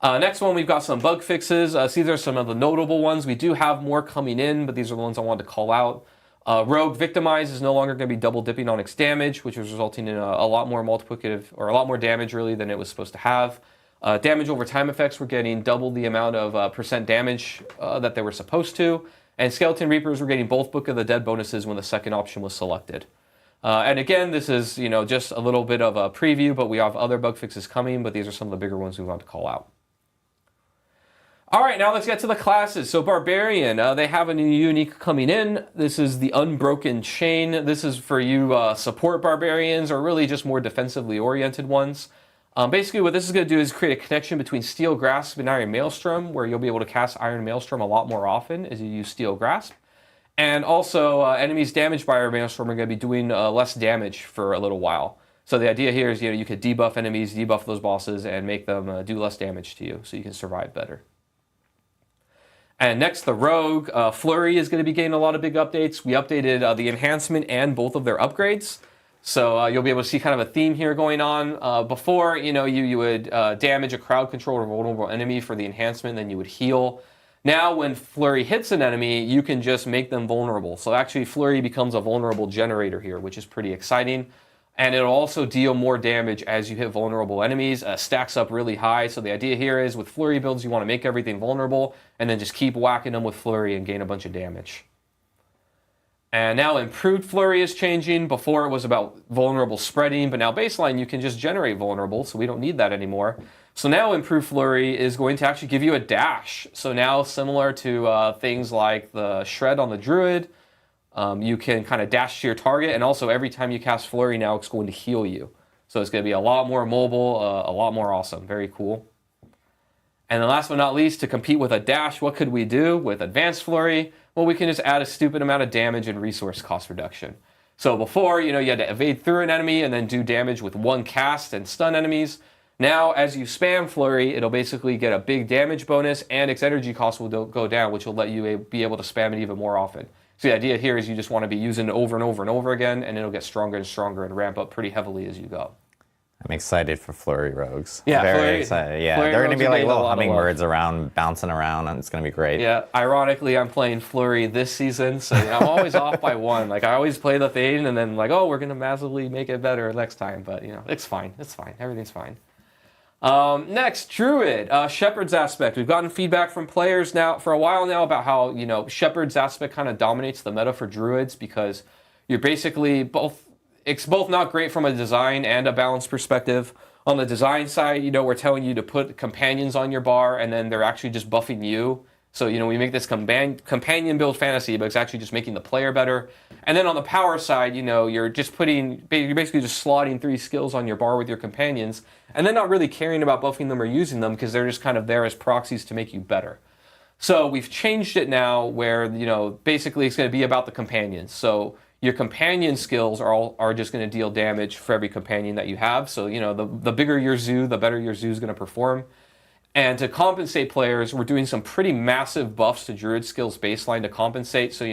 Next one, we've got some bug fixes. These are some of the notable ones. We do have more coming in, but these are the ones I wanted to call out. Rogue Victimize is no longer going to be double dipping on its damage, which is resulting in a lot more multiplicative, or a lot more damage really than it was supposed to have. Damage over time effects were getting double the amount of percent damage that they were supposed to. And Skeleton Reapers were getting both Book of the Dead bonuses when the second option was selected. And again, this is just a little bit of a preview, but we have other bug fixes coming, but these are some of the bigger ones we want to call out. All right, now let's get to the classes. So Barbarian, they have a new unique coming in. This is the Unbroken Chain. This is for you support Barbarians, or really just more defensively oriented ones. Basically, what this is going to do is create a connection between Steel Grasp and Iron Maelstrom, where you'll be able to cast Iron Maelstrom a lot more often as you use Steel Grasp. And also, enemies damaged by Iron Maelstrom are going to be doing less damage for a little while. So the idea here is you could debuff enemies, debuff those bosses, and make them do less damage to you, so you can survive better. And next, the Rogue. Flurry is going to be getting a lot of big updates. We updated the enhancement and both of their upgrades. So you'll be able to see kind of a theme here going on. Before, you would damage a crowd control or vulnerable enemy for the enhancement, then you would heal. Now, when Flurry hits an enemy, you can just make them vulnerable. So actually, Flurry becomes a vulnerable generator here, which is pretty exciting. And it'll also deal more damage as you hit vulnerable enemies. Stacks up really high. So the idea here is with Flurry builds, you want to make everything vulnerable, and then just keep whacking them with Flurry and gain a bunch of damage. And now Improved Flurry is changing. Before it was about vulnerable spreading, but now baseline you can just generate vulnerable, so we don't need that anymore. So now Improved Flurry is going to actually give you a dash. So now similar to things like the Shred on the Druid, you can kind of dash to your target, and also every time you cast Flurry now it's going to heal you. So it's going to be a lot more mobile, a lot more awesome. Very cool. And then last but not least, to compete with a dash, what could we do with Advanced Flurry? Well, we can just add a stupid amount of damage and resource cost reduction. So before, you had to evade through an enemy and then do damage with one cast and stun enemies. Now, as you spam Flurry, it'll basically get a big damage bonus, and its energy cost will go down, which will let you be able to spam it even more often. So the idea here is you just want to be using it over and over and over again, and it'll get stronger and stronger and ramp up pretty heavily as you go. I'm excited for Flurry Rogues. Yeah, very excited. Yeah, Flurry they're going to be like little a hummingbirds around, bouncing around, and it's going to be great. Yeah, ironically, I'm playing Flurry this season, so I'm always off by one. Like, I always play the thing, and then oh, we're going to massively make it better next time. But, it's fine. It's fine. Everything's fine. Next, Druid, Shepherd's Aspect. We've gotten feedback from players now for a while now about how, Shepherd's Aspect kind of dominates the meta for Druids, because you're basically it's both not great from a design and a balance perspective. On the design side, we're telling you to put companions on your bar, and then they're actually just buffing you. So, we make this companion build fantasy, but it's actually just making the player better. And then on the power side, you're basically just slotting 3 skills on your bar with your companions, and then not really caring about buffing them or using them, because they're just kind of there as proxies to make you better. So we've changed it now where, basically it's going to be about the companions. So your companion skills are just going to deal damage for every companion that you have. So, the bigger your zoo, the better your zoo is going to perform. And to compensate players, we're doing some pretty massive buffs to Druid skills baseline to compensate. So,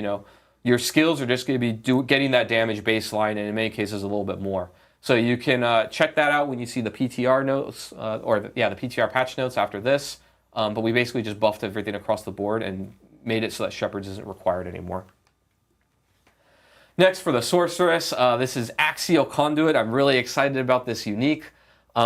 your skills are just going to be getting that damage baseline, and in many cases a little bit more. So you can check that out when you see the PTR notes, the PTR patch notes after this. But we basically just buffed everything across the board and made it so that Shepherds isn't required anymore. Next, for the Sorceress, this is Axial Conduit. I'm really excited about this unique.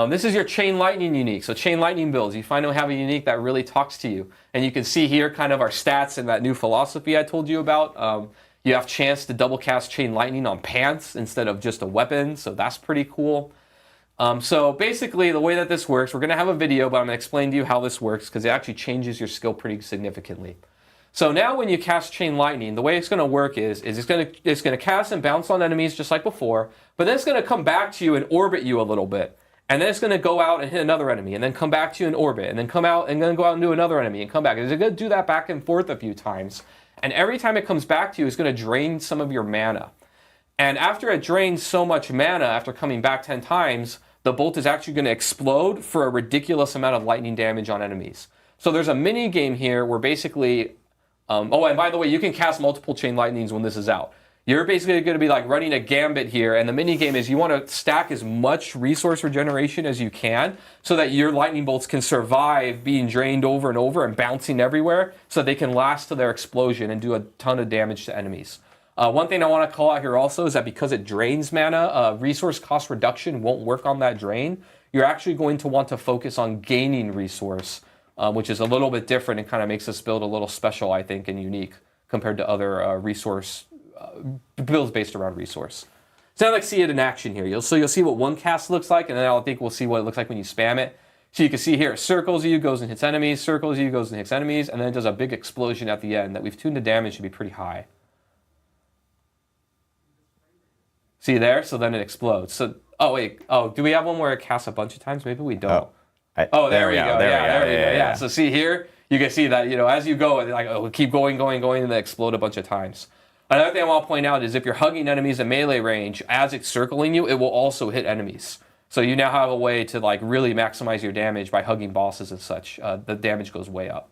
This is your Chain Lightning unique. So Chain Lightning builds, you finally have a unique that really talks to you. And you can see here kind of our stats and that new philosophy I told you about. You have chance to double cast Chain Lightning on pants instead of just a weapon, so that's pretty cool. So basically the way that this works, we're going to have a video, but I'm going to explain to you how this works, because it actually changes your skill pretty significantly. So now when you cast Chain Lightning, the way it's going to work is it's going to cast and bounce on enemies just like before, but then it's going to come back to you and orbit you a little bit. And then it's going to go out and hit another enemy, and then come back to you in orbit, and then come out and then go out and do another enemy and come back. It's going to do that back and forth a few times. And every time it comes back to you, it's going to drain some of your mana. And after it drains so much mana, after coming back 10 times, the bolt is actually going to explode for a ridiculous amount of lightning damage on enemies. So there's a mini game here where basically, and by the way, you can cast multiple Chain Lightnings when this is out. You're basically going to be like running a gambit here, and the mini game is you want to stack as much resource regeneration as you can so that your lightning bolts can survive being drained over and over and bouncing everywhere, so they can last to their explosion and do a ton of damage to enemies. One thing I want to call out here also is that because it drains mana, resource cost reduction won't work on that drain. You're actually going to want to focus on gaining resource, which is a little bit different and kind of makes this build a little special, I think, and unique compared to other resource builds based around resource. So now let's see it in action here. So you'll see what one cast looks like, and then I think we'll see what it looks like when you spam it. So you can see here, it circles you, goes and hits enemies, circles you, goes and hits enemies, and then it does a big explosion at the end that we've tuned the damage to be pretty high. See there? So then it explodes. So, oh wait, do we have one where it casts a bunch of times? Maybe we don't. There we go. There we go. Yeah. So see here, you can see that, as you go, like, keep going, and then explode a bunch of times. Another thing I want to point out is if you're hugging enemies at melee range, as it's circling you, it will also hit enemies. So you now have a way to like really maximize your damage by hugging bosses and such. The damage goes way up.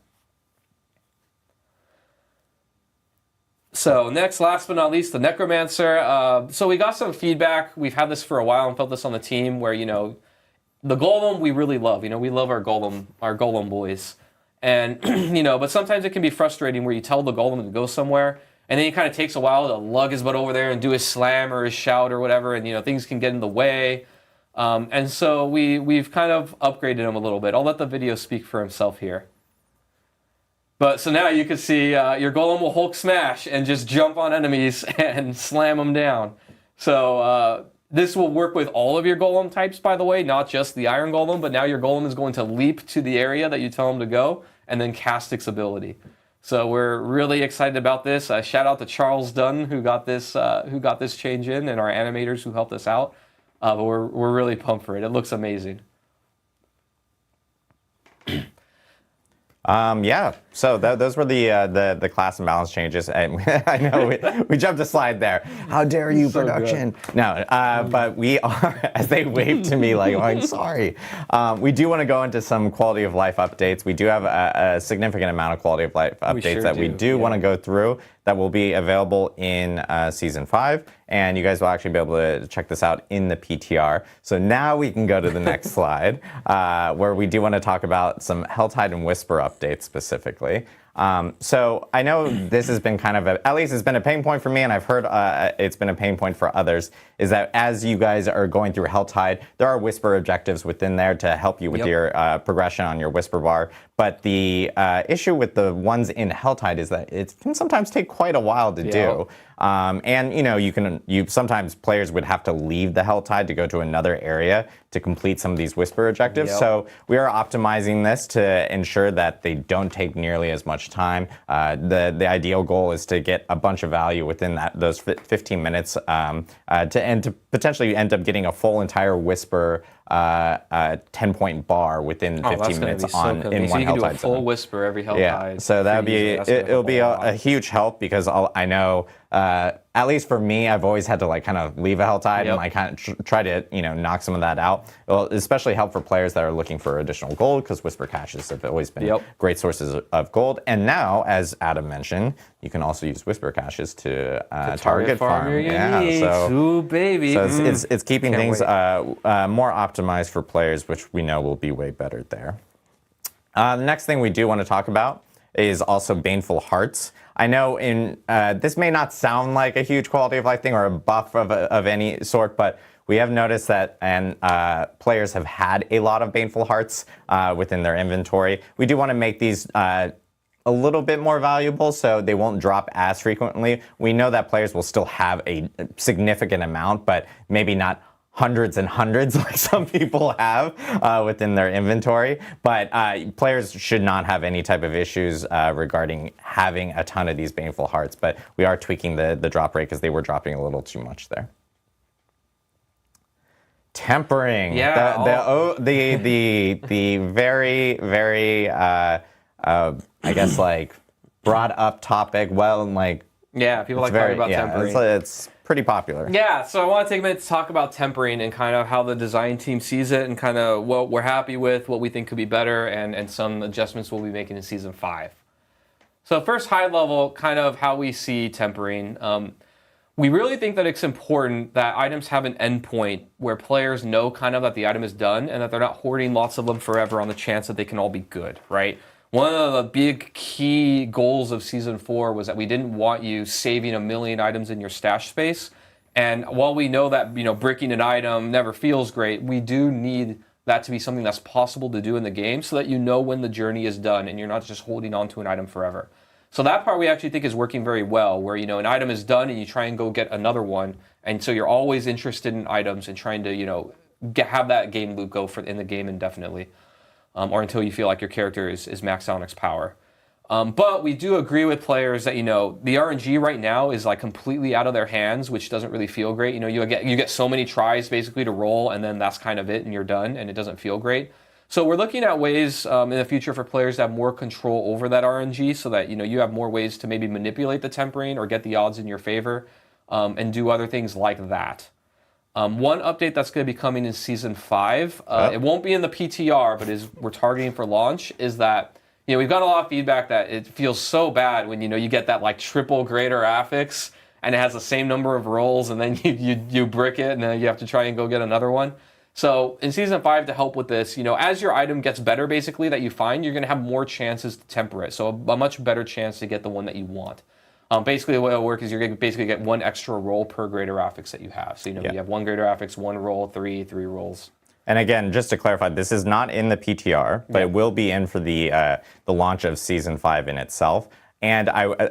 So next, last but not least, the Necromancer. So we got some feedback. We've had this for a while and felt this on the team where, the Golem we really love. We love our Golem boys. And, but sometimes it can be frustrating where you tell the Golem to go somewhere and then it kind of takes a while to lug his butt over there and do his slam or his shout or whatever, and, things can get in the way. And so we've kind of upgraded him a little bit. I'll let the video speak for himself here. But so now you can see your Golem will Hulk smash and just jump on enemies and slam them down. So this will work with all of your Golem types, by the way, not just the Iron Golem, but now your Golem is going to leap to the area that you tell him to go and then cast its ability. So we're really excited about this. Shout out to Charles Dunn who got this change in, and our animators who helped us out. But we're really pumped for it. It looks amazing. Yeah, so those were the class and balance changes. And I know we jumped a slide there. How dare you, so production? Good. No, but we are, as they wave to me like, I'm sorry. We do want to go into some quality of life updates. We do have a significant amount of quality of life updates we do want to go through that will be available in Season 5. And you guys will actually be able to check this out in the PTR. So now we can go to the next slide, where we do want to talk about some Helltide and Whisper updates specifically. So I know this has been kind of at least it's been a pain point for me, and I've heard it's been a pain point for others, is that as you guys are going through Helltide, there are Whisper objectives within there to help you with your progression on your Whisper bar. But the issue with the ones in Helltide is that it can sometimes take quite a while to do. And you sometimes players would have to leave the Helltide to go to another area to complete some of these Whisper objectives. So we are optimizing this to ensure that they don't take nearly as much time. The ideal goal is to get a bunch of value within those 15 minutes to potentially end up getting a full entire Whisper 10-point bar within 15 minutes in one Helltide. So you can do a full Whisper every Helltide. Yeah, so that'll be it'll be a huge help, because I know at least for me, I've always had to kind of leave a Helltide and kind of try to knock some of that out. It'll especially help for players that are looking for additional gold, because Whisper caches have always been great sources of gold. And now, as Adam mentioned, you can also use Whisper caches to target farm. Ooh, baby. So it's keeping things more optimized for players, which we know will be way better there. The next thing we do want to talk about is also Baneful Hearts. I know this may not sound like a huge quality of life thing or a buff of any sort, but we have noticed that players have had a lot of Baneful Hearts within their inventory. We do want to make these a little bit more valuable so they won't drop as frequently. We know that players will still have a significant amount, but maybe not hundreds and hundreds like some people have within their inventory. But players should not have any type of issues regarding having a ton of these Baneful Hearts. But we are tweaking the drop rate because they were dropping a little too much there. Tempering. Yeah. The very, very, I guess, brought up topic. Yeah, people like talking about tempering. It's pretty popular. Yeah, so I want to take a minute to talk about tempering and kind of how the design team sees it and kind of what we're happy with, what we think could be better, and some adjustments we'll be making in Season 5. So first, high level, kind of how we see tempering. We really think that it's important that items have an endpoint where players know kind of that the item is done and that they're not hoarding lots of them forever on the chance that they can all be good, right? One of the big key goals of Season 4 was that we didn't want you saving 1 million items in your stash space. And while we know that, bricking an item never feels great, we do need that to be something that's possible to do in the game so that you know when the journey is done and you're not just holding on to an item forever. So that part we actually think is working very well, where, an item is done and you try and go get another one. And so you're always interested in items and trying to, have that game loop go in the game indefinitely. Or until you feel like your character is maxed out on its power. But we do agree with players that, the RNG right now is like completely out of their hands, which doesn't really feel great. You get so many tries basically to roll, and then that's kind of it, and you're done, and it doesn't feel great. So we're looking at ways in the future for players to have more control over that RNG so that, you have more ways to maybe manipulate the tempering or get the odds in your favor and do other things like that. One update that's going to be coming in Season 5, it won't be in the PTR, but we're targeting for launch, is that, we've got a lot of feedback that it feels so bad when, you get that like triple greater affix and it has the same number of rolls and then you brick it and then you have to try and go get another one. So in Season 5, to help with this, as your item gets better basically that you find, you're going to have more chances to temper it. So a much better chance to get the one that you want. Basically, the way it'll work is you're going to basically get 1 extra roll per greater affix that you have. So, you have 1 greater affix, 1 roll, 3 rolls. And again, just to clarify, this is not in the PTR, but it will be in for the launch of Season 5 in itself. And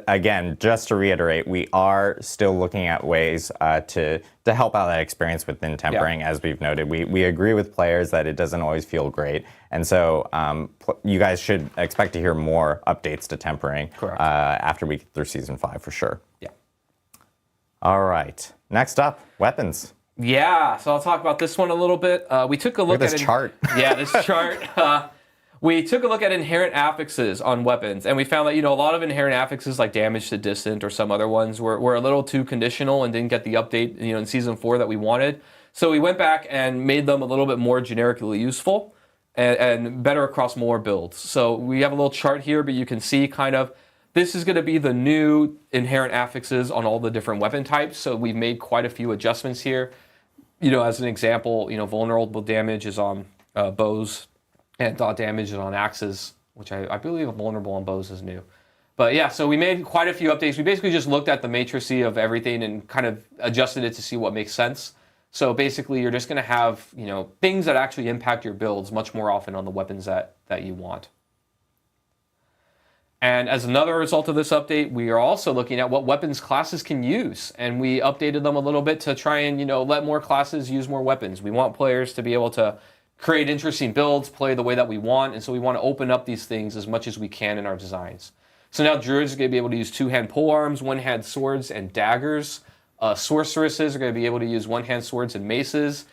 again, just to reiterate, we are still looking at ways to help out that experience within tempering. As we've noted, we agree with players that it doesn't always feel great. And so you guys should expect to hear more updates to tempering after we get through Season 5 for sure. Yeah. All right. Next up, weapons. Yeah, so I'll talk about this one a little bit. We took a look at this chart. Yeah, this chart. We took a look at inherent affixes on weapons, and we found that, a lot of inherent affixes like damage to distant or some other ones were a little too conditional and didn't get the update, in Season 4 that we wanted. So we went back and made them a little bit more generically useful and better across more builds. So we have a little chart here, but you can see kind of this is going to be the new inherent affixes on all the different weapon types. So we've made quite a few adjustments here. As an example, vulnerable damage is on bows. And dot damage is on axes, which I believe vulnerable on bows is new. But yeah, so we made quite a few updates. We basically just looked at the matrices of everything and kind of adjusted it to see what makes sense. So basically, you're just going to have things that actually impact your builds much more often on the weapons that you want. And as another result of this update, we are also looking at what weapons classes can use. And we updated them a little bit to try and let more classes use more weapons. We want players to be able to create interesting builds, play the way that we want, and so we want to open up these things as much as we can in our designs. So now druids are going to be able to use 2-hand polearms, 1-hand swords, and daggers. Sorceresses are going to be able to use 1-hand swords and maces.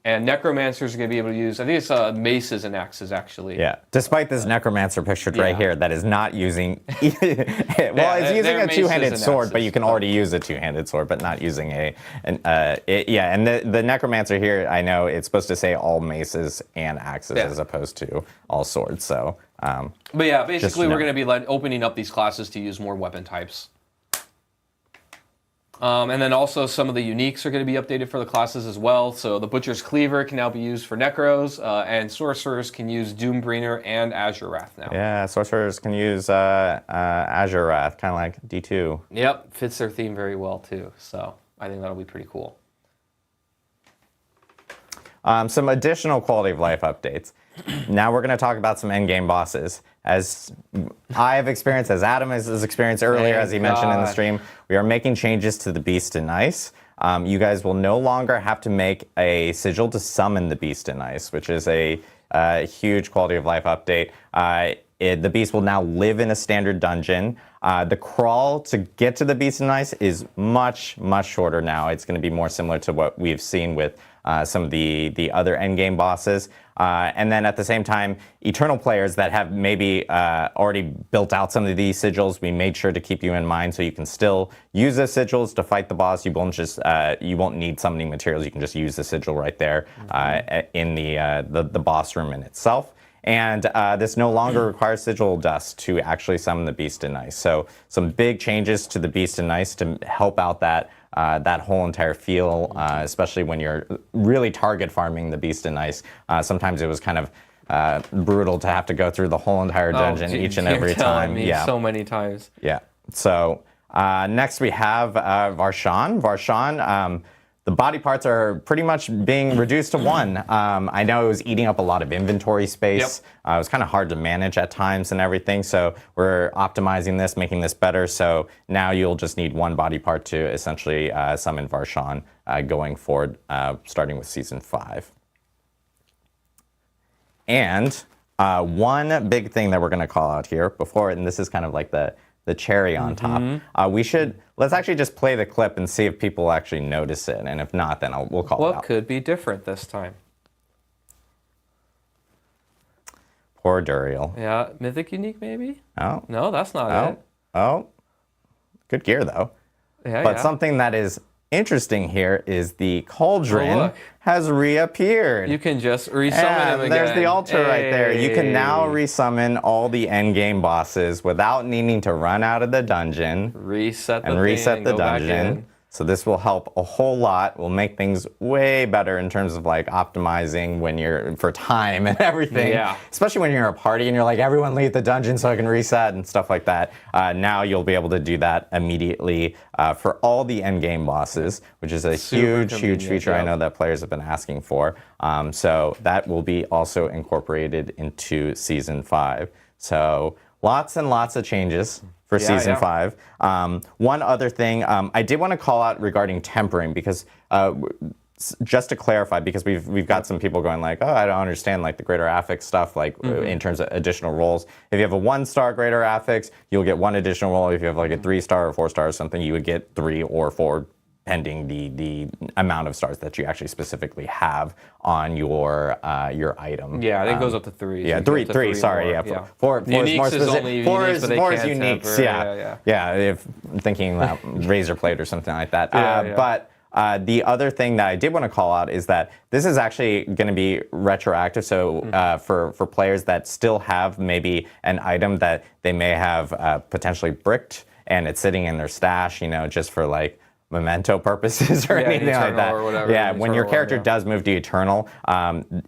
And necromancers are going to be able to use, I think it's maces and axes, actually. Yeah, despite this necromancer pictured right here that is not using, it's using a 2-handed sword, but you can already use a 2-handed sword, but not using and the necromancer here, I know it's supposed to say all maces and axes as opposed to all swords, so. But yeah, basically we're going to be opening up these classes to use more weapon types. And then also some of the uniques are going to be updated for the classes as well. So the Butcher's Cleaver can now be used for Necros, and Sorcerers can use Doombringer and Azure Wrath now. Yeah, Sorcerers can use Azure Wrath, kind of like D2. Yep, fits their theme very well too. So I think that'll be pretty cool. Some additional quality of life updates. Now we're going to talk about some endgame bosses. As I have experienced, as Adam has experienced earlier, as he mentioned in the stream, we are making changes to the Beast in Ice. You guys will no longer have to make a sigil to summon the Beast in Ice, which is a huge quality of life update. The Beast will now live in a standard dungeon. The crawl to get to the Beast in Ice is much, much shorter now. It's going to be more similar to what we've seen with some of the other endgame bosses. And then at the same time, Eternal players that have maybe already built out some of these sigils, we made sure to keep you in mind so you can still use the sigils to fight the boss. You won't just you won't need summoning materials. You can just use the sigil right there in the boss room in itself. And this no longer requires sigil dust to actually summon the Beast in Ice. So some big changes to the Beast in Ice to help out that whole entire feel, especially when you're really target farming the Beast in Ice. Sometimes it was kind of brutal to have to go through the whole entire dungeon each and every time. Yeah, so many times. Yeah. So next we have Varshan. Varshan. The body parts are pretty much being reduced to one. I know it was eating up a lot of inventory space. It was kind of hard to manage at times and everything. So we're optimizing this, making this better. So now you'll just need one body part to essentially summon Varshan going forward, starting with Season 5. And one big thing that we're going to call out here before, and this is kind of like the cherry on top. Let's actually just play the clip and see if people actually notice it, and if not, then we'll call it out. What could be different this time? Poor Duriel. Yeah, Mythic Unique maybe? Oh. No, that's not it. Oh. Good gear though. But something that is interesting here is the cauldron has reappeared. You can just resummon him again. There's the altar right there. You can now resummon all the endgame bosses without needing to run out of the dungeon. Reset the dungeon. So this will help a whole lot. Will make things way better in terms of like optimizing when you're for time and everything. Yeah. Especially when you're in a party and you're like, everyone leave the dungeon so I can reset and stuff like that. Now you'll be able to do that immediately for all the end game bosses, which is a huge feature I know that players have been asking for. So that will be also incorporated into Season 5. So lots and lots of changes for Season 5. One other thing I did want to call out regarding tempering, because just to clarify, because we've got some people going like, oh, I don't understand like the greater affix stuff, like in terms of additional rolls. If you have a 1-star greater affix, you'll get 1 additional roll. If you have like a 3-star or 4-star or something, you would get 3 or 4, pending the amount of stars that you actually specifically have on your item. Yeah, I think it goes up to 3. Yeah, so 3. Sorry, Four is more specific. Four is uniques. Yeah. If I'm thinking about razor plate or something like that. But the other thing that I did want to call out is that this is actually going to be retroactive. So for players that still have maybe an item that they may have potentially bricked and it's sitting in their stash, just for like memento purposes or anything like that. Or whatever, when your character does move to Eternal,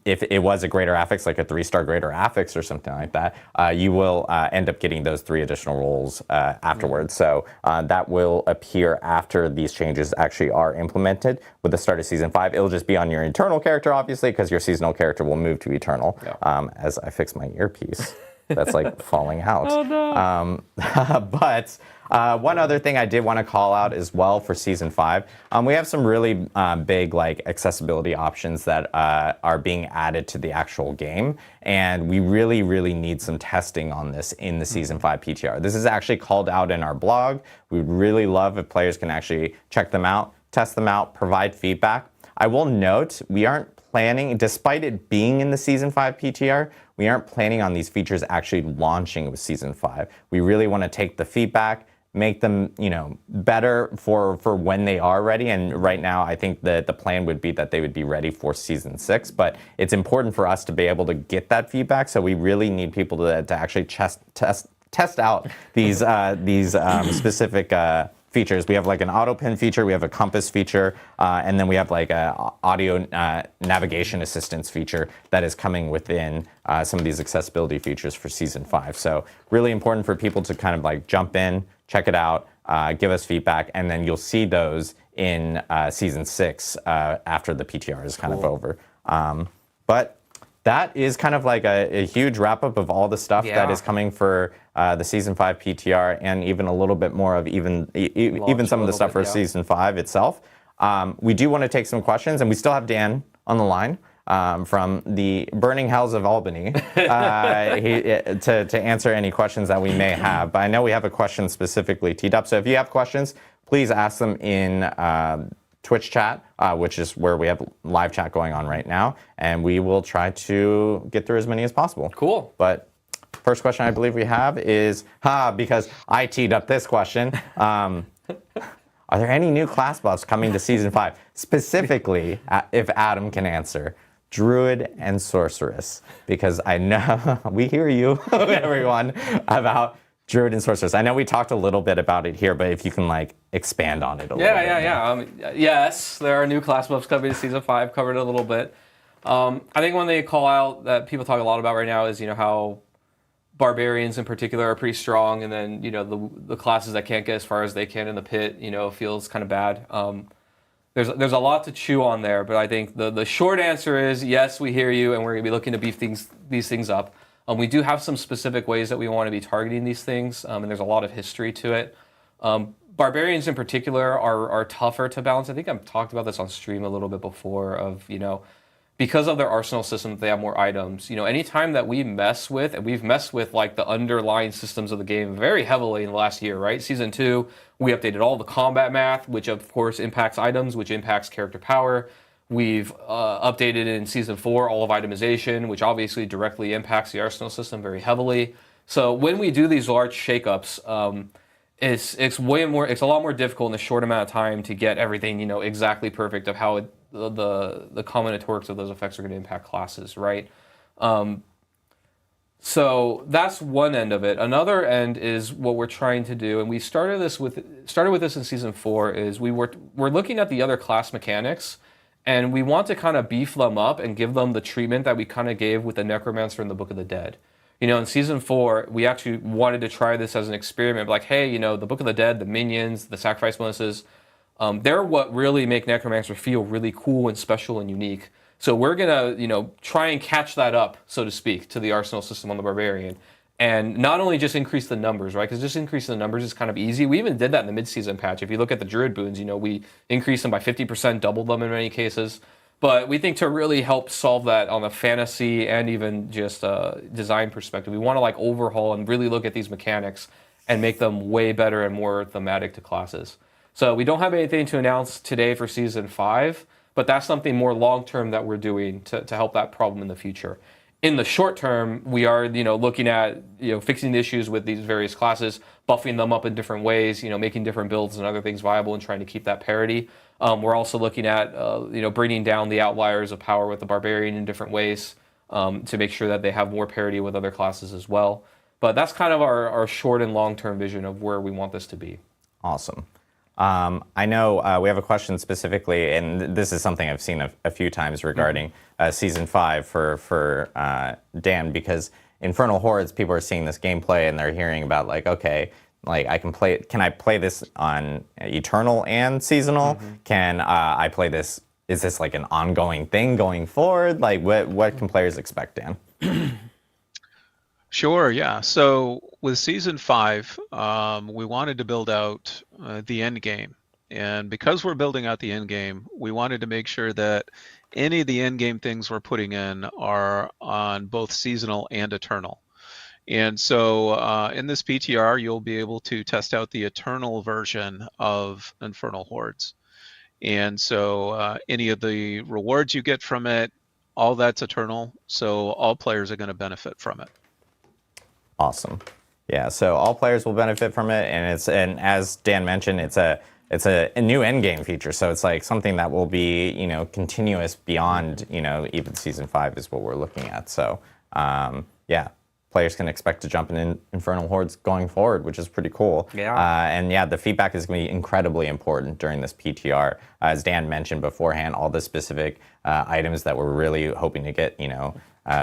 if it was a greater affix, like a 3-star greater affix or something like that, you will end up getting those 3 additional rolls afterwards. So that will appear after these changes actually are implemented with the start of Season 5. It'll just be on your Eternal character, obviously, because your seasonal character will move to Eternal. As I fix my earpiece. That's like falling out. Oh, no. But one other thing I did want to call out as well for Season 5, we have some really big like accessibility options that are being added to the actual game, and we really, really need some testing on this in the Season 5 PTR. This is actually called out in our blog. We would really love if players can actually check them out, test them out, provide feedback. I will note, we aren't planning, despite it being in the Season 5 PTR, we aren't planning on these features actually launching with Season 5. We really want to take the feedback, make them, better for when they are ready. And right now, I think the plan would be that they would be ready for Season 6. But it's important for us to be able to get that feedback. So we really need people to actually test out these specific features. We have like an auto pin feature, we have a compass feature, and then we have like a audio navigation assistance feature that is coming within some of these accessibility features for Season 5. So really important for people to kind of like jump in, check it out, give us feedback, and then you'll see those in Season 6 after the PTR is kind of over. But that is kind of like a huge wrap-up of all the stuff that is coming for the Season 5 PTR, and even a little bit more of even some of the stuff for Season 5 itself. We do want to take some questions, and we still have Dan on the line from the burning hells of Albany to answer any questions that we may have. But I know we have a question specifically teed up, so if you have questions, please ask them in Twitch chat, which is where we have live chat going on right now, and we will try to get through as many as possible. Cool. But first question I believe we have is, because I teed up this question, are there any new class buffs coming to Season 5? Specifically, if Adam can answer, Druid and Sorceress, because I know, we hear you, everyone, about Druid and Sorceress. I know we talked a little bit about it here, but if you can like expand on it a little bit. Yes, there are new class buffs coming to Season 5, covered it a little bit. I think one thing to call out that people talk a lot about right now is, how barbarians in particular are pretty strong, and then, the classes that can't get as far as they can in the pit, feels kind of bad. There's a lot to chew on there, but I think the short answer is yes, we hear you, and we're going to be looking to beef these things up. We do have some specific ways that we want to be targeting these things, and there's a lot of history to it. Barbarians in particular are tougher to balance. I think I've talked about this on stream a little bit before of, because of their arsenal system, they have more items. Anytime that we mess with, and we've messed with like the underlying systems of the game very heavily in the last year, right? Season 2, we updated all the combat math, which of course impacts items, which impacts character power. We've updated in Season 4 all of itemization, which obviously directly impacts the arsenal system very heavily. So when we do these large shakeups, it's a lot more difficult in a short amount of time to get everything, exactly perfect of how the combinatorics of those effects are going to impact classes, right? So that's one end of it. Another end is what we're trying to do, and we started with this in Season 4, is we're looking at the other class mechanics, and we want to kind of beef them up and give them the treatment that we kind of gave with the Necromancer in the Book of the Dead. In Season 4, we actually wanted to try this as an experiment, like, hey, the Book of the Dead, the minions, the sacrifice bonuses, they're what really make Necromancer feel really cool and special and unique. So we're going to, try and catch that up, so to speak, to the arsenal system on the Barbarian. And not only just increase the numbers, right? Because just increasing the numbers is kind of easy. We even did that in the mid-season patch. If you look at the Druid boons, we increased them by 50%, doubled them in many cases. But we think to really help solve that on a fantasy and even just design perspective, we want to overhaul and really look at these mechanics and make them way better and more thematic to classes. So we don't have anything to announce today for Season 5, but that's something more long-term that we're doing to help that problem in the future. In the short term, we are looking at fixing the issues with these various classes, buffing them up in different ways, making different builds and other things viable and trying to keep that parity. We're also looking at bringing down the outliers of power with the Barbarian in different ways to make sure that they have more parity with other classes as well. But that's kind of our short and long-term vision of where we want this to be. Awesome. I know we have a question specifically, and this is something I've seen a few times regarding Season 5 for Dan, because Infernal Hordes, people are seeing this gameplay and they're hearing about okay, can I play this on Eternal and Seasonal? Can I play this? Is this an ongoing thing going forward? What can players expect, Dan? Sure, yeah. So with Season 5, we wanted to build out the end game. And because we're building out the end game, we wanted to make sure that any of the end game things we're putting in are on both Seasonal and Eternal. And so in this PTR, you'll be able to test out the Eternal version of Infernal Hordes. And so any of the rewards you get from it, all that's Eternal. So all players are going to benefit from it. Awesome. Yeah, so all players will benefit from it, and as Dan mentioned, it's a new endgame feature, so it's something that will be continuous beyond even Season 5 is what we're looking at. So yeah, players can expect to jump in Infernal Hordes going forward, which is pretty cool. Yeah. And yeah, the feedback is going to be incredibly important during this PTR. As Dan mentioned beforehand, all the specific items that we're really hoping to get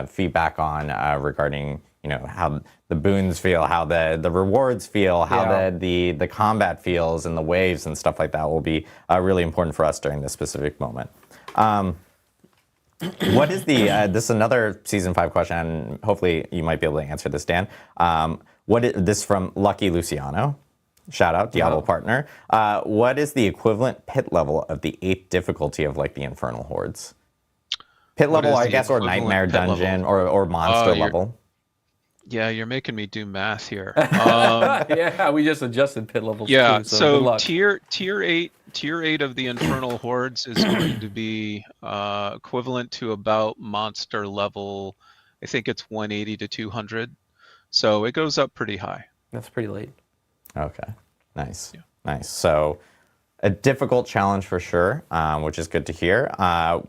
feedback on regarding how the boons feel, how the rewards feel, how the combat feels, and the waves and stuff like that will be really important for us during this specific moment. What is this is another Season 5 question, and hopefully you might be able to answer this, Dan. This from Lucky Luciano. Shout out, Diablo partner. What is the equivalent pit level of the 8th difficulty of the Infernal Hordes? Pit level, I guess, or Nightmare Dungeon, or Monster level. Yeah, you're making me do math here. Yeah, we just adjusted pit levels. Yeah, too, so tier 8 of the Infernal Hordes is going to be equivalent to about monster level. I think it's 180 to 200. So it goes up pretty high. That's pretty late. Okay, nice, nice. So a difficult challenge for sure, which is good to hear.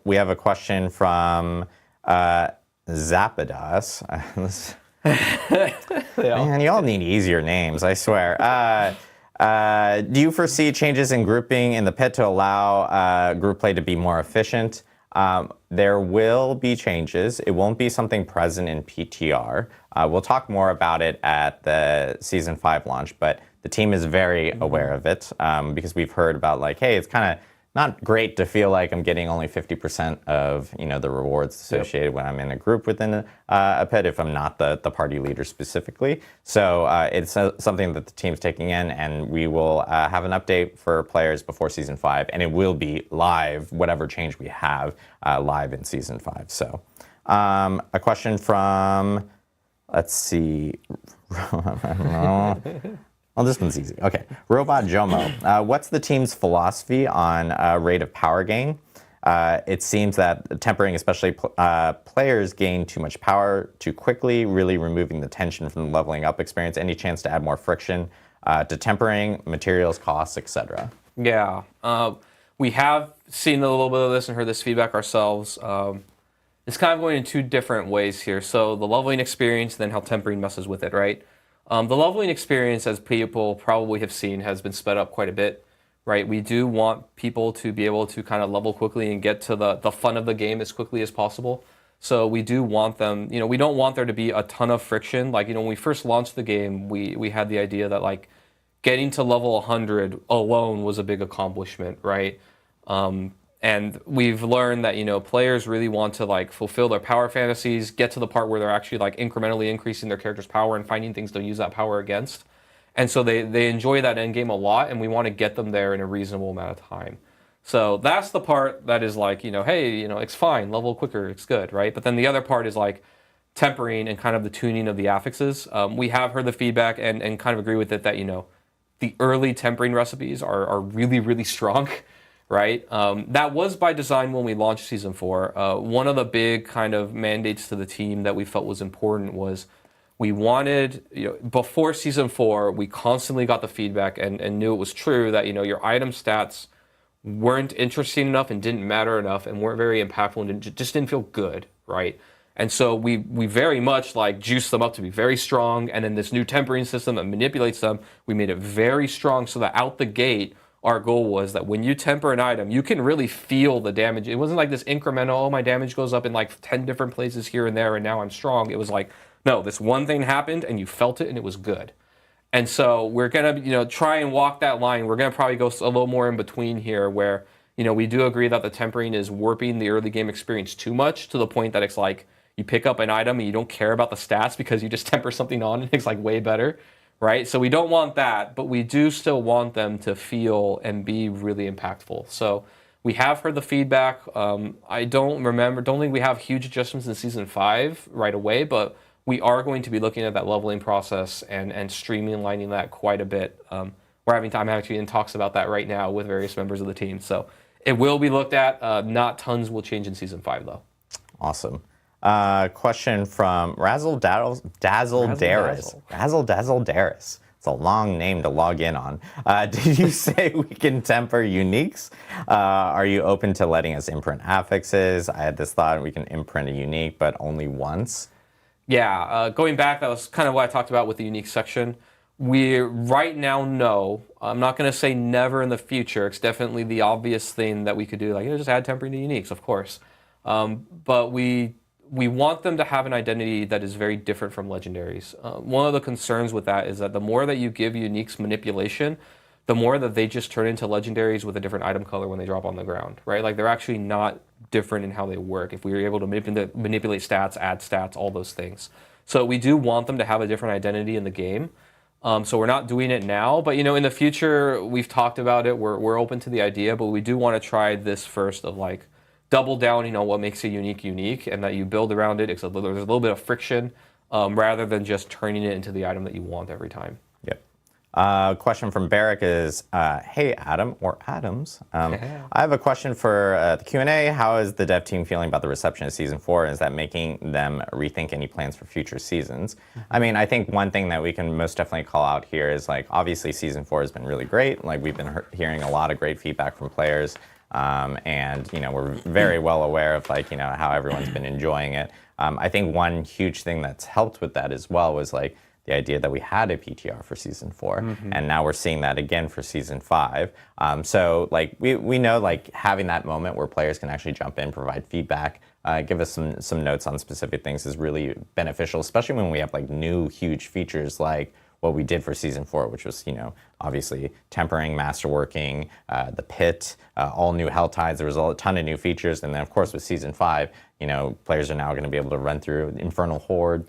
We have a question from Zapadas. Man, you all need easier names, I swear. Do you foresee changes in grouping in the pit to allow group play to be more efficient? There will be changes. It won't be something present in PTR. We'll talk more about it at the Season 5 launch, but the team is very aware of it because we've heard about like, hey, it's kind of not great to feel like I'm getting only 50% of the rewards associated when I'm in a group within a pit if I'm not the party leader specifically. So it's something that the team's taking in, and we will have an update for players before Season 5, and it will be live, whatever change we have live in Season 5. So a question from, let's see, well, this one's easy. Okay. Robot Jomo. What's the team's philosophy on rate of power gain? It seems that tempering, especially players, gain too much power too quickly, really removing the tension from the leveling up experience. Any chance to add more friction to tempering, materials, costs, etc.? Yeah. We have seen a little bit of this and heard this feedback ourselves. It's kind of going in two different ways here. So the leveling experience, then how tempering messes with it, right? The leveling experience, as people probably have seen, has been sped up quite a bit, right? We do want people to be able to kind of level quickly and get to the fun of the game as quickly as possible. So we do want them, we don't want there to be a ton of friction. Like, when we first launched the game, we had the idea that like getting to level 100 alone was a big accomplishment, right? And we've learned that, players really want to like fulfill their power fantasies, get to the part where they're actually like incrementally increasing their character's power and finding things to use that power against. And so they enjoy that end game a lot, and we want to get them there in a reasonable amount of time. So that's the part that is like, hey, it's fine, level quicker, it's good, right? But then the other part is like tempering and kind of the tuning of the affixes. We have heard the feedback and kind of agree with it that, the early tempering recipes are really, really strong. Right? That was by design when we launched Season 4. One of the big kind of mandates to the team that we felt was important was we wanted, before Season 4, we constantly got the feedback and knew it was true that, your item stats weren't interesting enough and didn't matter enough and weren't very impactful and just didn't feel good, right? And so we very much like juiced them up to be very strong, and then this new tempering system that manipulates them, we made it very strong so that out the gate, our goal was that when you temper an item, you can really feel the damage. It wasn't like this incremental, oh, my damage goes up in like 10 different places here and there, and now I'm strong. It was like, no, this one thing happened, and you felt it, and it was good. And so we're going to, try and walk that line. We're going to probably go a little more in between here where, we do agree that the tempering is warping the early game experience too much to the point that it's like you pick up an item and you don't care about the stats because you just temper something on and it's like way better. Right? So we don't want that, but we do still want them to feel and be really impactful. So we have heard the feedback. I don't think we have huge adjustments in Season 5 right away, but we are going to be looking at that leveling process and streamlining that quite a bit. We're having time actually in talks about that right now with various members of the team. So it will be looked at. Not tons will change in Season 5, though. Awesome. Question from Razzle Dazzle Darius. Razzle Dazzle Darius. It's a long name to log in on. Did you say we can temper uniques? Are you open to letting us imprint affixes? I had this thought we can imprint a unique, but only once. Yeah, going back, that was kind of what I talked about with the unique section. We right now know. I'm not going to say never in the future. It's definitely the obvious thing that we could do, like just add tempering to uniques, of course. But we want them to have an identity that is very different from Legendaries. One of the concerns with that is that the more that you give uniques manipulation, the more that they just turn into Legendaries with a different item color when they drop on the ground, right? Like they're actually not different in how they work. If we were able to manipulate stats, add stats, all those things. So we do want them to have a different identity in the game. So we're not doing it now, but in the future, we've talked about it. We're open to the idea, but we do want to try this first of like, double down, what makes a unique, and that you build around it. There's a little bit of friction rather than just turning it into the item that you want every time. Yep. Question from Barrick is, hey, Adam, or Adams. I have a question for the Q&A. How is the dev team feeling about the reception of Season 4? Is that making them rethink any plans for future seasons? I mean, I think one thing that we can most definitely call out here is, like, obviously Season 4 has been really great. Like, we've been hearing a lot of great feedback from players. And we're very well aware of how everyone's been enjoying it. I think one huge thing that's helped with that as well was like the idea that we had a PTR for Season 4, and now we're seeing that again for Season 5. So like we know like having that moment where players can actually jump in, provide feedback, give us some notes on specific things is really beneficial, especially when we have like new huge features like what we did for Season 4, which was, obviously tempering, masterworking, the pit, all new hell tides. There was a ton of new features. And then, of course, with Season 5, players are now going to be able to run through Infernal Horde,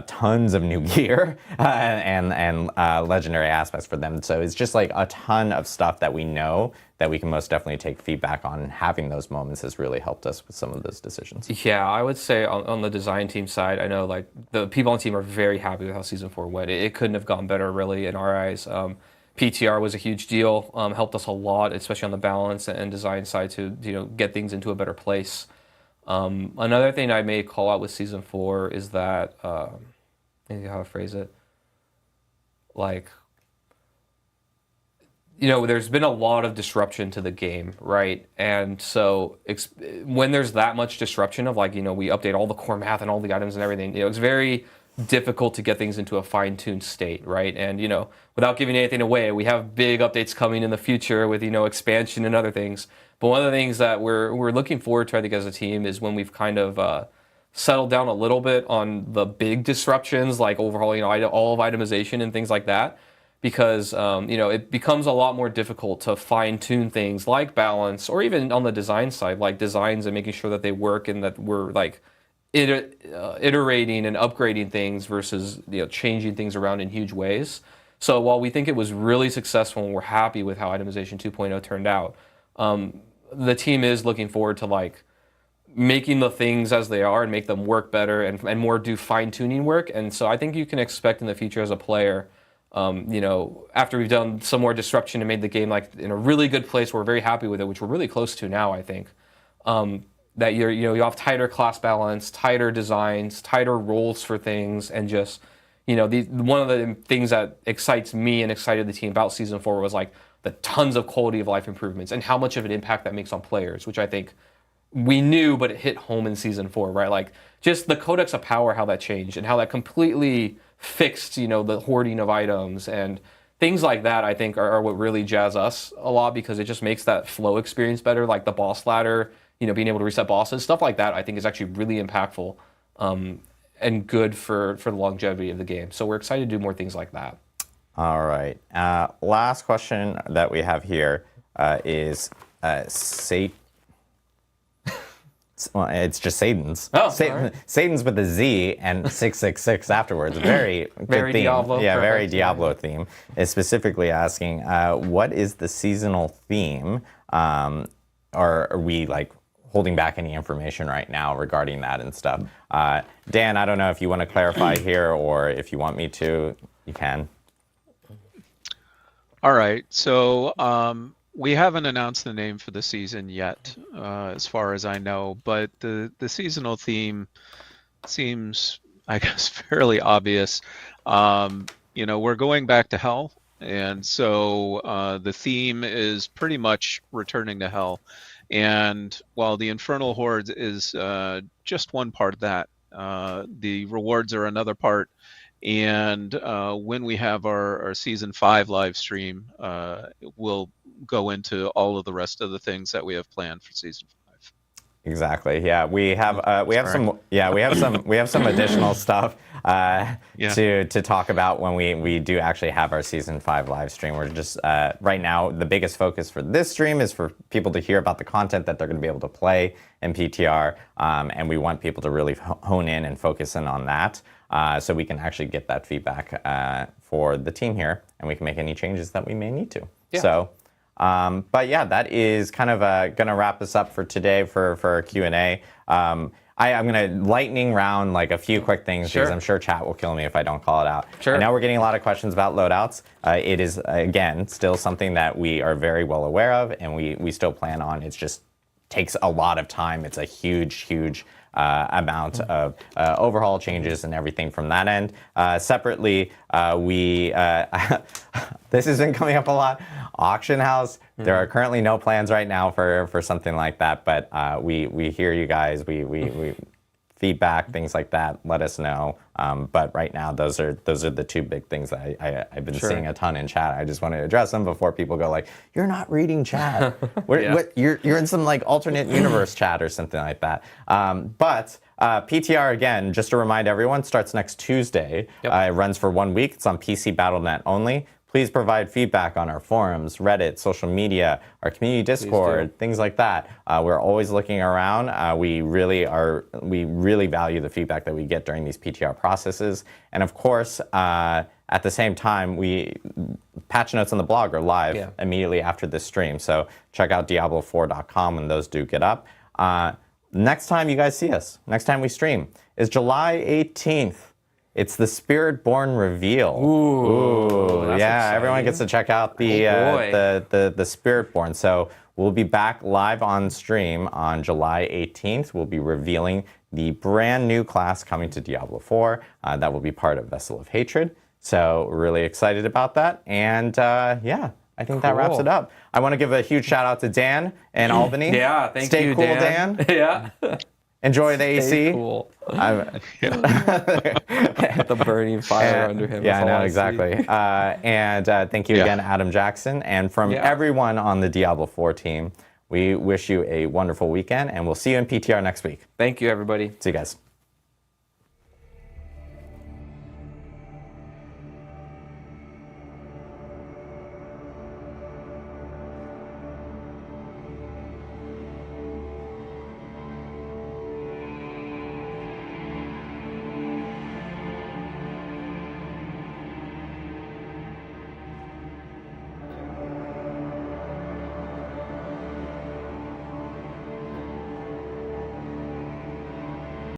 tons of new gear, and legendary aspects for them. So it's just like a ton of stuff that we know that we can most definitely take feedback on. Having those moments has really helped us with some of those decisions. Yeah, I would say on the design team side, I know like the people on the team are very happy with how Season 4 went. It couldn't have gone better, really, in our eyes. PTR was a huge deal, helped us a lot, especially on the balance and design side to get things into a better place. Another thing I may call out with Season 4 is that, I think how to phrase it, like, there's been a lot of disruption to the game, right? And so when there's that much disruption of like, we update all the core math and all the items and everything, it's very difficult to get things into a fine-tuned state, right? And, without giving anything away, we have big updates coming in the future with, expansion and other things. But one of the things that we're looking forward to, I think, as a team is when we've kind of settled down a little bit on the big disruptions, like overhauling, all of itemization and things like that. Because, it becomes a lot more difficult to fine-tune things like balance, or even on the design side, like designs and making sure that they work and that we're like iterating and upgrading things versus changing things around in huge ways. So while we think it was really successful and we're happy with how Itemization 2.0 turned out, the team is looking forward to like making the things as they are and make them work better and more do fine-tuning work. And so I think you can expect in the future as a player, after we've done some more disruption and made the game like in a really good place, we're very happy with it, which we're really close to now, I think. That you have tighter class balance, tighter designs, tighter roles for things, and just one of the things that excites me and excited the team about Season 4 was like the tons of quality of life improvements and how much of an impact that makes on players, which I think we knew, but it hit home in Season 4, right? Like just the Codex of Power, how that changed and how that completely fixed, the hoarding of items and things like that. I think are what really jazz us a lot because it just makes that flow experience better, like the boss ladder. Being able to reset bosses, stuff like that, I think is actually really impactful and good for the longevity of the game. So we're excited to do more things like that. All right. Last question that we have here is well, it's just Satan's. Oh, right. Satan's with a Z and 666 afterwards. Very good theme. Diablo. Yeah, Perfect. very Diablo theme. Is specifically asking, what is the seasonal theme? Or are we like holding back any information right now regarding that and stuff? Dan, I don't know if you want to clarify here or if you want me to, you can. All right. So we haven't announced the name for the season yet, as far as I know, but the seasonal theme seems, I guess, fairly obvious. We're going back to hell. And so the theme is pretty much returning to hell. And while the Infernal Hordes is just one part of that, the rewards are another part. And when we have our Season 5 live stream, we'll go into all of the rest of the things that we have planned for Season 5. Exactly. Yeah, we have some additional stuff to talk about when we do actually have our Season 5 live stream. We're just right now the biggest focus for this stream is for people to hear about the content that they're going to be able to play in PTR, and we want people to really hone in and focus in on that, so we can actually get that feedback for the team here, and we can make any changes that we may need to. Yeah. So. But yeah, that is kind of going to wrap us up for today for our Q&A. I'm going to lightning round like a few quick things because I'm sure chat will kill me if I don't call it out. Sure. I know we're getting a lot of questions about loadouts. It is, again, still something that we are very well aware of and we still plan on. It just takes a lot of time. It's a huge amount of overhaul changes and everything from that end. Separately, we this has been coming up a lot. Auction house. There are currently no plans right now for something like that, but we hear you guys. We feedback, things like that, let us know. But right now, those are the two big things that I've been seeing a ton in chat. I just want to address them before people go like, "You're not reading chat. You're in some like alternate universe chat or something like that." But PTR again, just to remind everyone, starts next Tuesday. It runs for 1 week. It's on PC Battle.net only. Please provide feedback on our forums, Reddit, social media, our community Discord, things like that. We're always looking around. We really value the feedback that we get during these PTR processes. And of course, at the same time, patch notes on the blog are live immediately after this stream. So check out Diablo4.com when those do get up. Next time you guys see us, next time we stream, is July 18th. It's the Spiritborn reveal. Ooh, yeah! Exciting. Everyone gets to check out the Spiritborn. So we'll be back live on stream on July 18th. We'll be revealing the brand new class coming to Diablo 4. That will be part of Vessel of Hatred. So we're really excited about that. And I think that wraps it up. I want to give a huge shout out to Dan in Albany. Yeah, thank you, Stay cool, Dan. Yeah. Enjoy the AC. Cool. The burning fire under him. Yeah, I know, exactly. And thank you again, Adam Jackson. And from everyone on the Diablo 4 team, we wish you a wonderful weekend, and we'll see you in PTR next week. Thank you, everybody. See you guys.